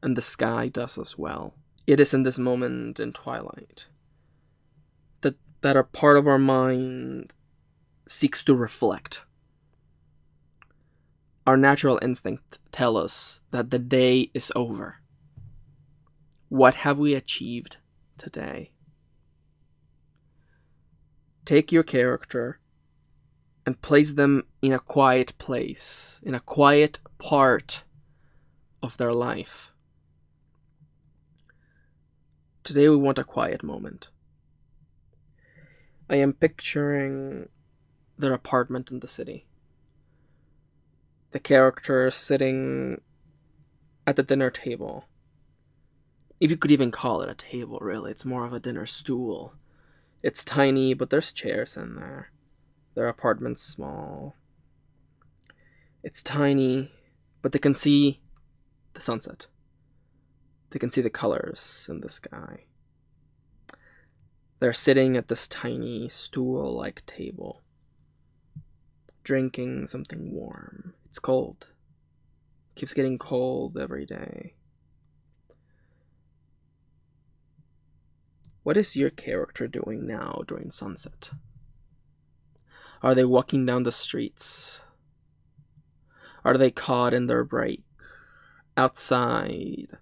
and the sky does as well. It is in this moment in twilight that a part of our mind seeks to reflect. Our natural instinct tells us that the day is over. What have we achieved today? Take your character and place them in a quiet place, in a quiet part of their life. Today we want a quiet moment. I am picturing their apartment in the city. The character sitting at the dinner table. If you could even call it a table, really. It's more of a dinner stool. It's tiny, but there's chairs in there. Their apartment's small. It's tiny, but they can see the sunset. They can see the colors in the sky. They're sitting at this tiny stool-like table, drinking something warm. It's cold. It keeps getting cold every day. What is your character doing now during sunset? Are they walking down the streets? Are they caught in their break? Outside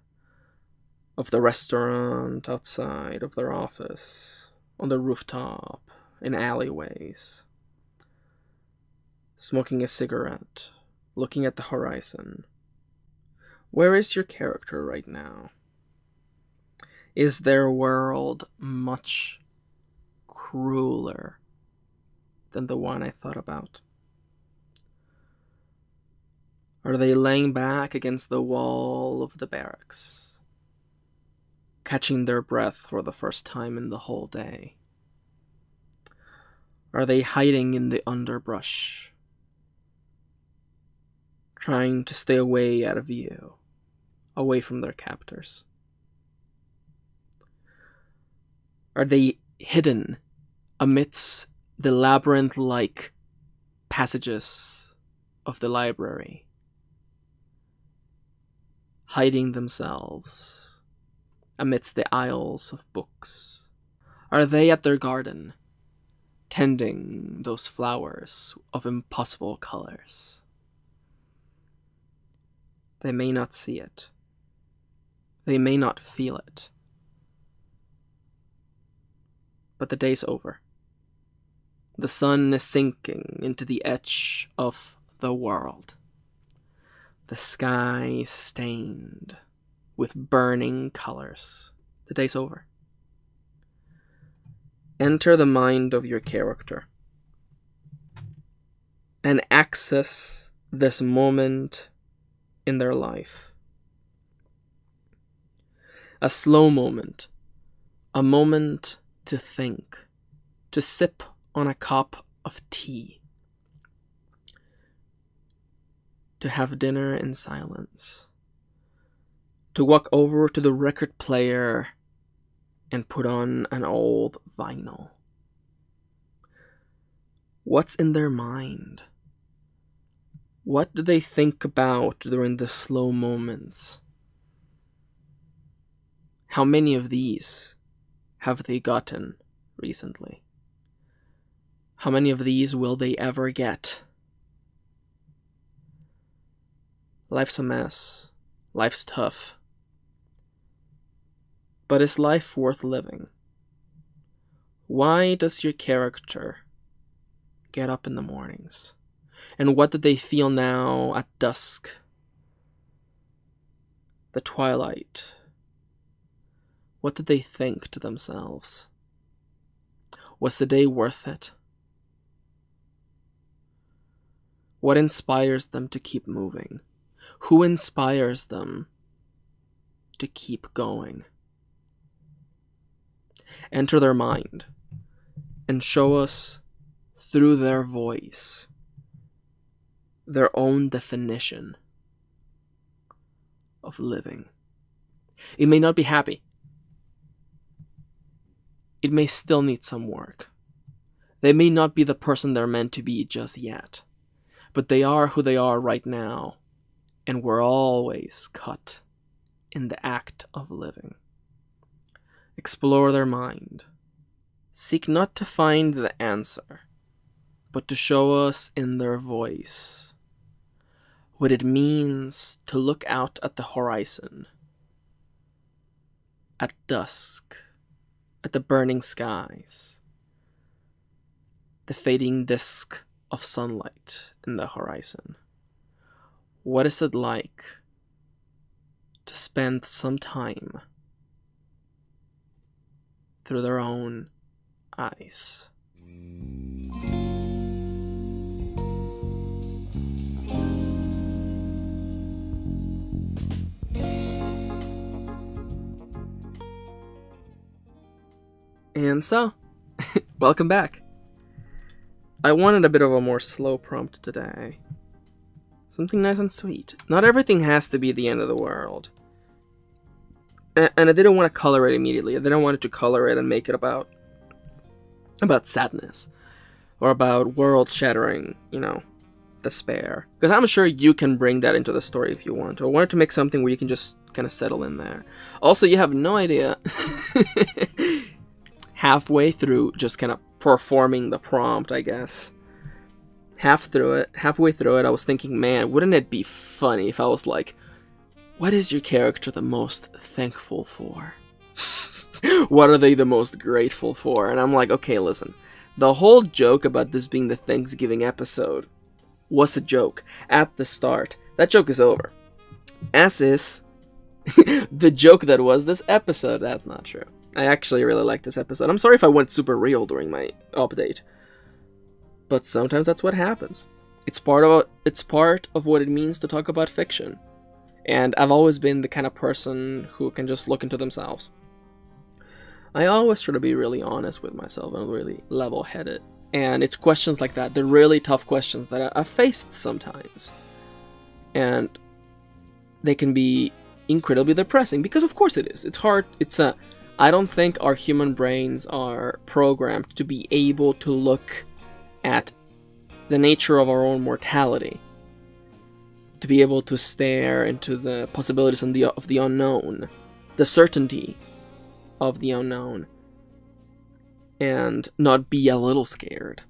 of the restaurant, outside of their office, on the rooftop, in alleyways, smoking a cigarette, looking at the horizon. Where is your character right now? Is their world much crueler than the one I thought about? Are they laying back against the wall of the barracks, catching their breath for the first time in the whole day? Are they hiding in the underbrush, trying to stay away out of view, away from their captors? Are they hidden amidst the labyrinth-like passages of the library, hiding themselves amidst the aisles of books? Are they at their garden, tending those flowers of impossible colors? They may not see it. They may not feel it. But the day's over. The sun is sinking into the edge of the world. The sky is stained with burning colors. The day's over. Enter the mind of your character and access this moment in their life. A slow moment. A moment to think. To sip on a cup of tea. To have dinner in silence. To walk over to the record player and put on an old vinyl. What's in their mind? What do they think about during the slow moments? How many of these have they gotten recently? How many of these will they ever get? Life's a mess. Life's tough. But is life worth living? Why does your character get up in the mornings? And what do they feel now at dusk? The twilight. What did they think to themselves? Was the day worth it? What inspires them to keep moving? Who inspires them to keep going? Enter their mind and show us through their voice their own definition of living. It may not be happy. It may still need some work. They may not be the person they're meant to be just yet, but they are who they are right now, and we're always caught in the act of living. Explore their mind. Seek not to find the answer, but to show us in their voice what it means to look out at the horizon, at dusk, at the burning skies, the fading disk of sunlight in the horizon. What is it like to spend some time through their own eyes? And so, welcome back. I wanted a bit of a more slow prompt today, Something nice and sweet. Not everything has to be the end of the world. And I didn't want to color it immediately. I didn't want it to color it and make it about sadness. Or about world-shattering, despair. Because I'm sure you can bring that into the story if you want. I wanted to make something where you can just kind of settle in there. Also, you have no idea. Halfway through, just kind of performing the prompt, I guess. Halfway through it, I was thinking, man, wouldn't it be funny if I was like, what is your character the most thankful for? What are they the most grateful for? And I'm like, okay, listen. The whole joke about this being the Thanksgiving episode was a joke at the start. That joke is over. As is the joke that was this episode. That's not true. I actually really like this episode. I'm sorry if I went super real during my update. But sometimes that's what happens. It's part of what it means to talk about fiction. And I've always been the kind of person who can just look into themselves. I always try to be really honest with myself and really level-headed. And it's questions like that, the really tough questions that I've faced sometimes. And they can be incredibly depressing, because of course it is. It's hard. I don't think our human brains are programmed to be able to look at the nature of our own mortality, to be able to stare into the possibilities of the unknown, the certainty of the unknown, and not be a little scared.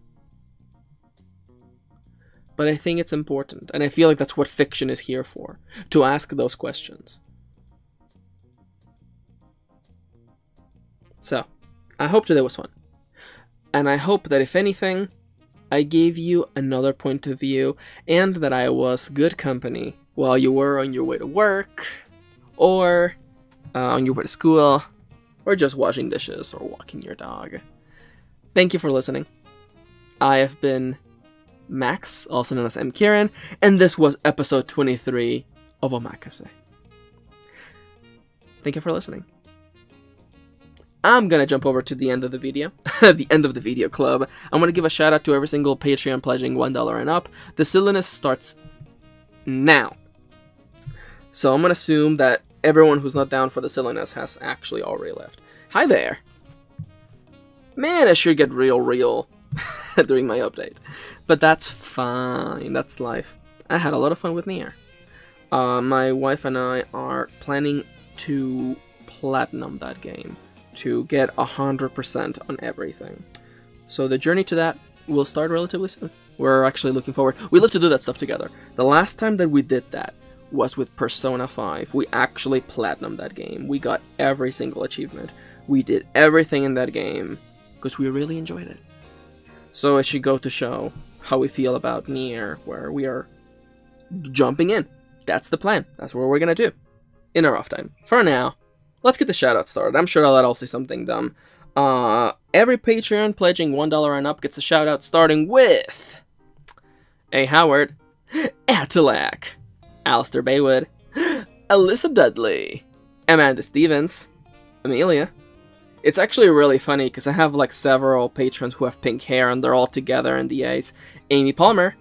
But I think it's important, and I feel like that's what fiction is here for, to ask those questions. So, I hope today was fun. And I hope that if anything, I gave you another point of view, and that I was good company while you were on your way to work, or on your way to school, or just washing dishes or walking your dog. Thank you for listening. I have been Max, also known as M. Kieran, and this was episode 23 of Omakase. Thank you for listening. I'm gonna jump over to the end of the video, the end of the video club. I'm gonna give a shout out to every single Patreon pledging $1 and up. The silliness starts now. So I'm gonna assume that everyone who's not down for the silliness has actually already left. Hi there. Man, I should get real during my update. But that's fine, that's life. I had a lot of fun with Nier. My wife and I are planning to platinum that game, to get 100% on everything. So the journey to that will start relatively soon. We're actually looking forward. We love to do that stuff together. The last time that we did that was with Persona 5. We actually platinumed that game. We got every single achievement. We did everything in that game because we really enjoyed it. So it should go to show how we feel about Nier, where we are jumping in. That's the plan. That's what we're gonna do in our off time. For now, let's get the shoutouts started. I'm sure I'll say something dumb. Every Patreon pledging $1 and up gets a shoutout, starting with A. Howard, Atalak, Alistair Baywood, Alyssa Dudley, Amanda Stevens, Amelia. It's actually really funny because I have like several patrons who have pink hair and they're all together in the A's. Amy Palmer,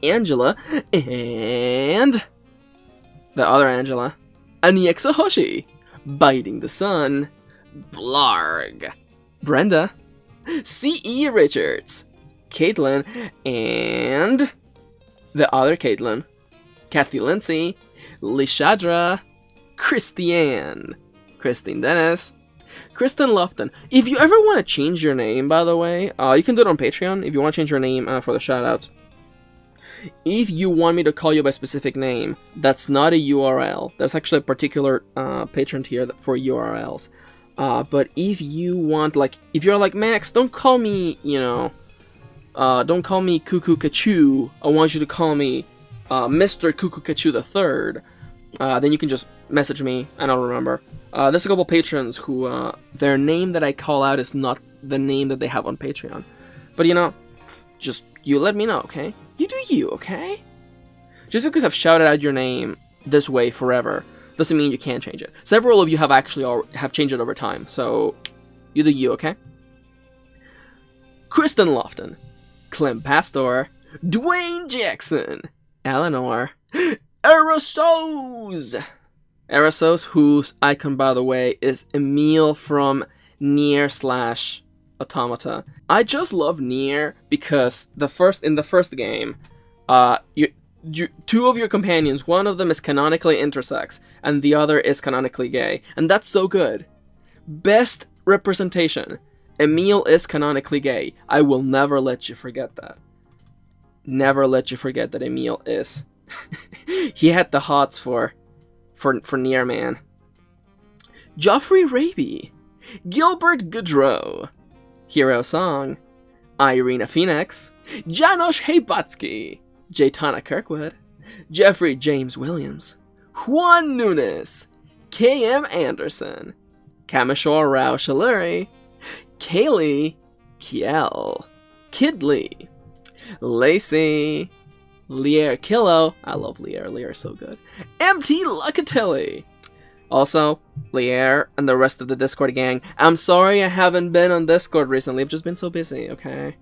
Angela, and the other Angela, Anieksa Hoshi, Biting the Sun, Blarg, Brenda, C.E. Richards, Caitlin, and the other Caitlin, Kathy Lindsay, Lishadra, Christiane, Christine Dennis, Kristen Lofton. If you ever want to change your name, by the way, you can do it on Patreon if you want to change your name for the shoutouts. If you want me to call you by a specific name, that's not a URL. There's actually a particular patron tier for URLs. But if you want, like, if you're like, Max, don't call me, don't call me Cuckoo Kachu. I want you to call me Mr. Cuckoo Kachu III. Then you can just message me, and I'll remember. There's a couple patrons who, their name that I call out is not the name that they have on Patreon. But, just, you let me know, okay? You do you, okay? Just because I've shouted out your name this way forever doesn't mean you can't change it. Several of you have actually have changed it over time, so you do you, okay? Kristen Lofton, Clem Pastor, Dwayne Jackson, Eleanor, Erosos! Erosos, whose icon, by the way, is Emil from Nier / Automata. I just love Nier because in the first game, two of your companions, one of them is canonically intersex, and the other is canonically gay. And that's so good. Best representation. Emil is canonically gay. I will never let you forget that. Never let you forget that Emil is. He had the hots for Nier, man. Joffrey Raby. Gilbert Goudreau. Hero Song. Irina Phoenix. Janosch Heibatsky. Jaytana Kirkwood. Jeffrey James Williams. Juan Nunes. K.M. Anderson. Kamishore Rao Shaluri. Kaylee. Kiel. Kidley. Lacey. Lier Kilo. I love Lier. Lier's so good. MT Lucatelli. Also, Lier and the rest of the Discord gang. I'm sorry I haven't been on Discord recently. I've just been so busy, okay?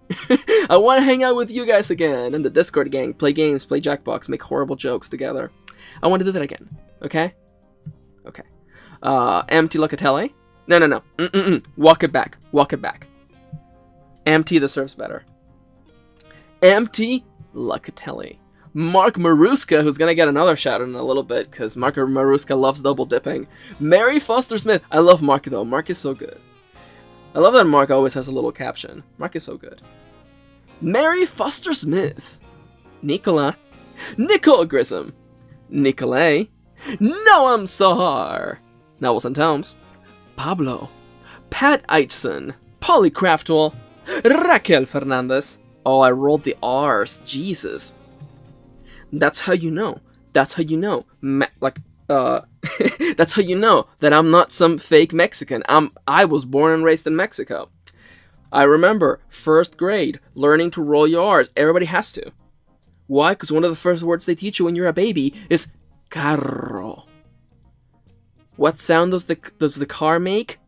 I want to hang out with you guys again and the Discord gang. Play games, play Jackbox, make horrible jokes together. I want to do that again, okay? Okay. MT Lucatelli. No. Walk it back. Walk it back. MT deserves better. MT Lucatelli. Mark Maruska, who's gonna get another shout out in a little bit, because Mark Maruska loves double dipping. Mary Foster Smith. I love Mark, though. Mark is so good. I love that Mark always has a little caption. Mark is so good. Mary Foster Smith. Nicola. Nicole Grissom. Nicolay. Noam Sahar. Novels and Tomes. Pablo. Pat Eitson. Polly Craftwell. Raquel Fernandez. Oh, I rolled the R's. Jesus. That's how you know. That's how you know. That's how you know that I'm not some fake Mexican. I was born and raised in Mexico. I remember first grade learning to roll your R's. Everybody has to. Why? Because one of the first words they teach you when you're a baby is carro. What sound does the car make?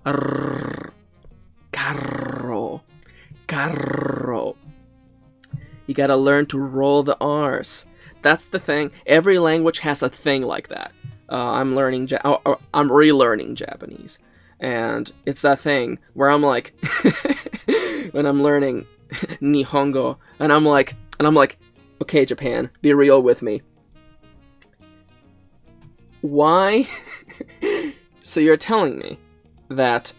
Carro. Carro. You gotta learn to roll the R's. That's the thing. Every language has a thing like that. I'm relearning Japanese, and it's that thing where I'm like, when I'm learning Nihongo, and I'm like, okay, Japan, be real with me. Why? So you're telling me that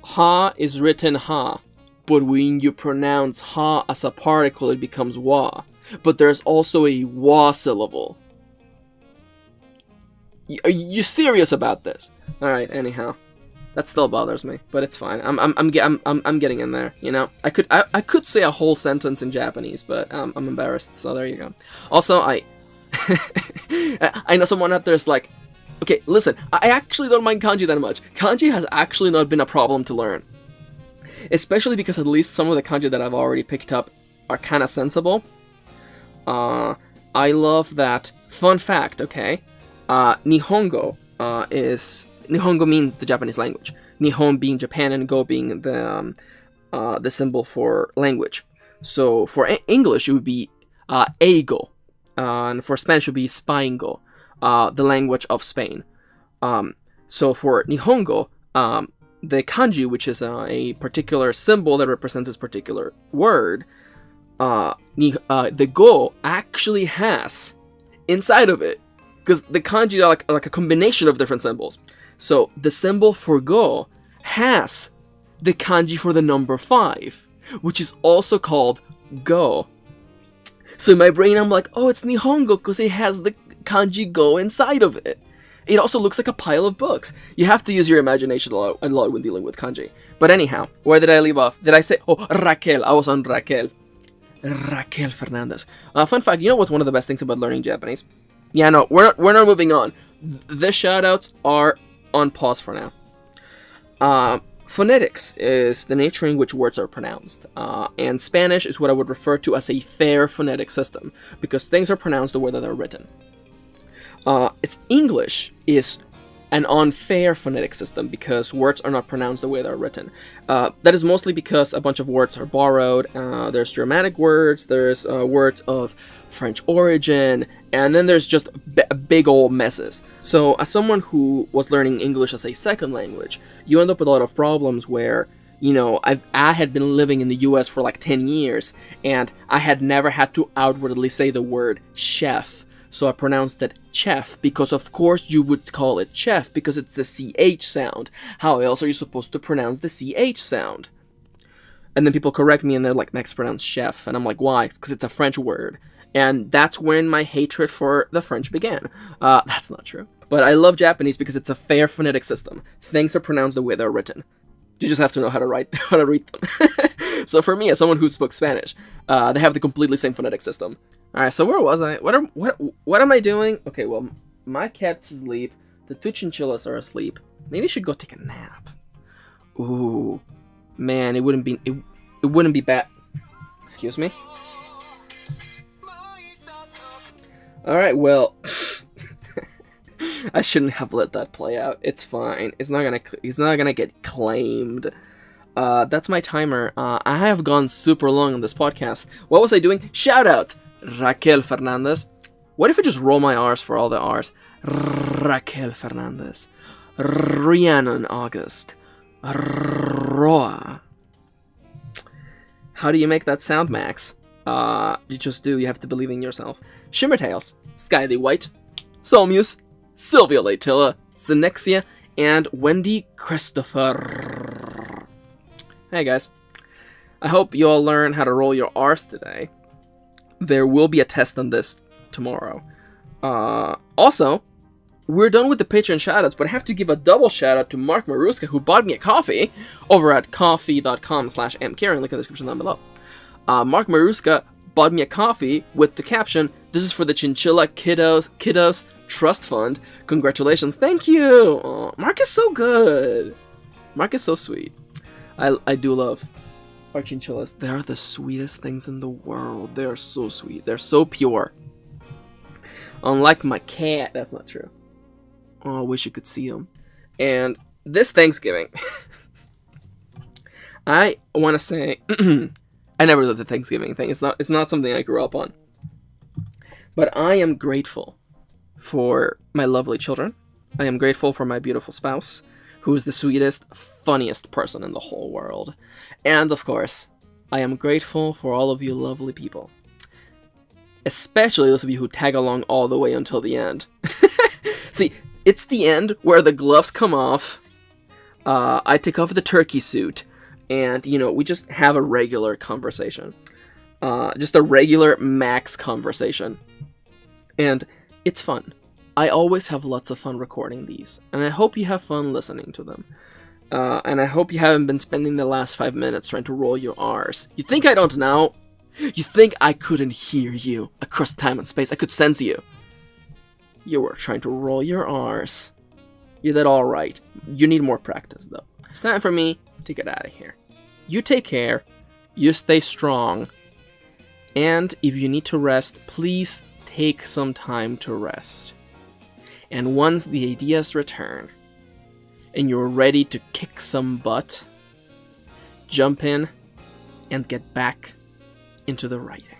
ha is written ha, but when you pronounce ha as a particle, it becomes wa. But there's also a wa syllable. Are you serious about this? All right. Anyhow, that still bothers me, but it's fine. I'm getting in there. You know, I could say a whole sentence in Japanese, but I'm embarrassed. So there you go. Also, I know someone out there is like, okay, listen, I actually don't mind kanji that much. Kanji has actually not been a problem to learn. Especially because at least some of the kanji that I've already picked up are kind of sensible. I love that. Fun fact, okay? Nihongo Nihongo means the Japanese language. Nihon being Japan and Go being the symbol for language. So for English it would be Eigo, and for Spanish it would be Spaingo, the language of Spain. So for Nihongo, the kanji, which is a particular symbol that represents this particular word, the go actually has inside of it, because the kanji are like a combination of different symbols. So the symbol for go has the kanji for the number 5, which is also called go. So in my brain I'm like, oh, it's Nihongo because it has the kanji go inside of it. It also looks like a pile of books. You have to use your imagination a lot when dealing with kanji. But anyhow, where did I leave off? Did I say, oh, Raquel? I was on Raquel. Raquel Fernandez. Fun fact, you know what's one of the best things about learning Japanese? Yeah, no, we're not moving on. The shoutouts are on pause for now. Phonetics is the nature in which words are pronounced. And Spanish is what I would refer to as a fair phonetic system, because things are pronounced the way that they're written. Its English is an unfair phonetic system because words are not pronounced the way they're written. That is mostly because a bunch of words are borrowed. There's Germanic words, there's words of French origin, and then there's just big old messes. So as someone who was learning English as a second language, you end up with a lot of problems where, you know, I had been living in the US for like 10 years, and I had never had to outwardly say the word chef. So I pronounced it chef, because of course you would call it chef, because it's the CH sound. How else are you supposed to pronounce the CH sound? And then people correct me and they're like, Max, pronounce chef. And I'm like, why? It's because it's a French word. And that's when my hatred for the French began. That's not true. But I love Japanese because it's a fair phonetic system. Things are pronounced the way they're written. You just have to know how to read them. So for me, as someone who spoke Spanish, they have the completely same phonetic system. All right, so where was I? What am I doing? Okay, well, my cat's asleep. The two chinchillas are asleep. Maybe I should go take a nap. Ooh, man, it wouldn't be bad. Excuse me. All right, well, I shouldn't have let that play out. It's fine. It's not gonna get claimed. That's my timer. I have gone super long on this podcast. What was I doing? Shout out Raquel Fernandez. What if I just roll my R's for all the R's? Raquel Fernandez, Rhiannon August, Roa. How do you make that sound, Max? You just do. You have to believe in yourself. Shimmertails, Skyly White, Solmuse, Sylvia Latilla, Zenexia, and Wendy Christopher. Hey guys, I hope you all learn how to roll your R's today. There will be a test on this tomorrow. Also, we're done with the Patreon shoutouts, but I have to give a double shoutout to Mark Maruska, who bought me a coffee over at coffee.com/mcaring, link in the description down below. Mark Maruska bought me a coffee with the caption, "This is for the Chinchilla Kiddos Trust Fund. Congratulations." Thank you. Oh, Mark is so good. Mark is so sweet. I do love our chinchillas. They are the sweetest things in the world. They are so sweet. They're so pure. Unlike my cat. That's not true. Oh, I wish you could see him. And this Thanksgiving, I want to say, I never did the Thanksgiving thing. It's not something I grew up on. But I am grateful for my lovely children. I am grateful for my beautiful spouse, who is the sweetest, funniest person in the whole world. And of course, I am grateful for all of you lovely people. Especially those of you who tag along all the way until the end. See, it's the end where the gloves come off, I take off the turkey suit, and, you know, we just have a regular conversation. Just a regular Max conversation. And it's fun. I always have lots of fun recording these, and I hope you have fun listening to them. And I hope you haven't been spending the last 5 minutes trying to roll your R's. You think I don't know? You think I couldn't hear you across time and space? I could sense you. You were trying to roll your R's. You did all right. You need more practice, though. It's time for me to get out of here. You take care. You stay strong. And if you need to rest, please take some time to rest. And once the ideas return, and you're ready to kick some butt, jump in and get back into the writing.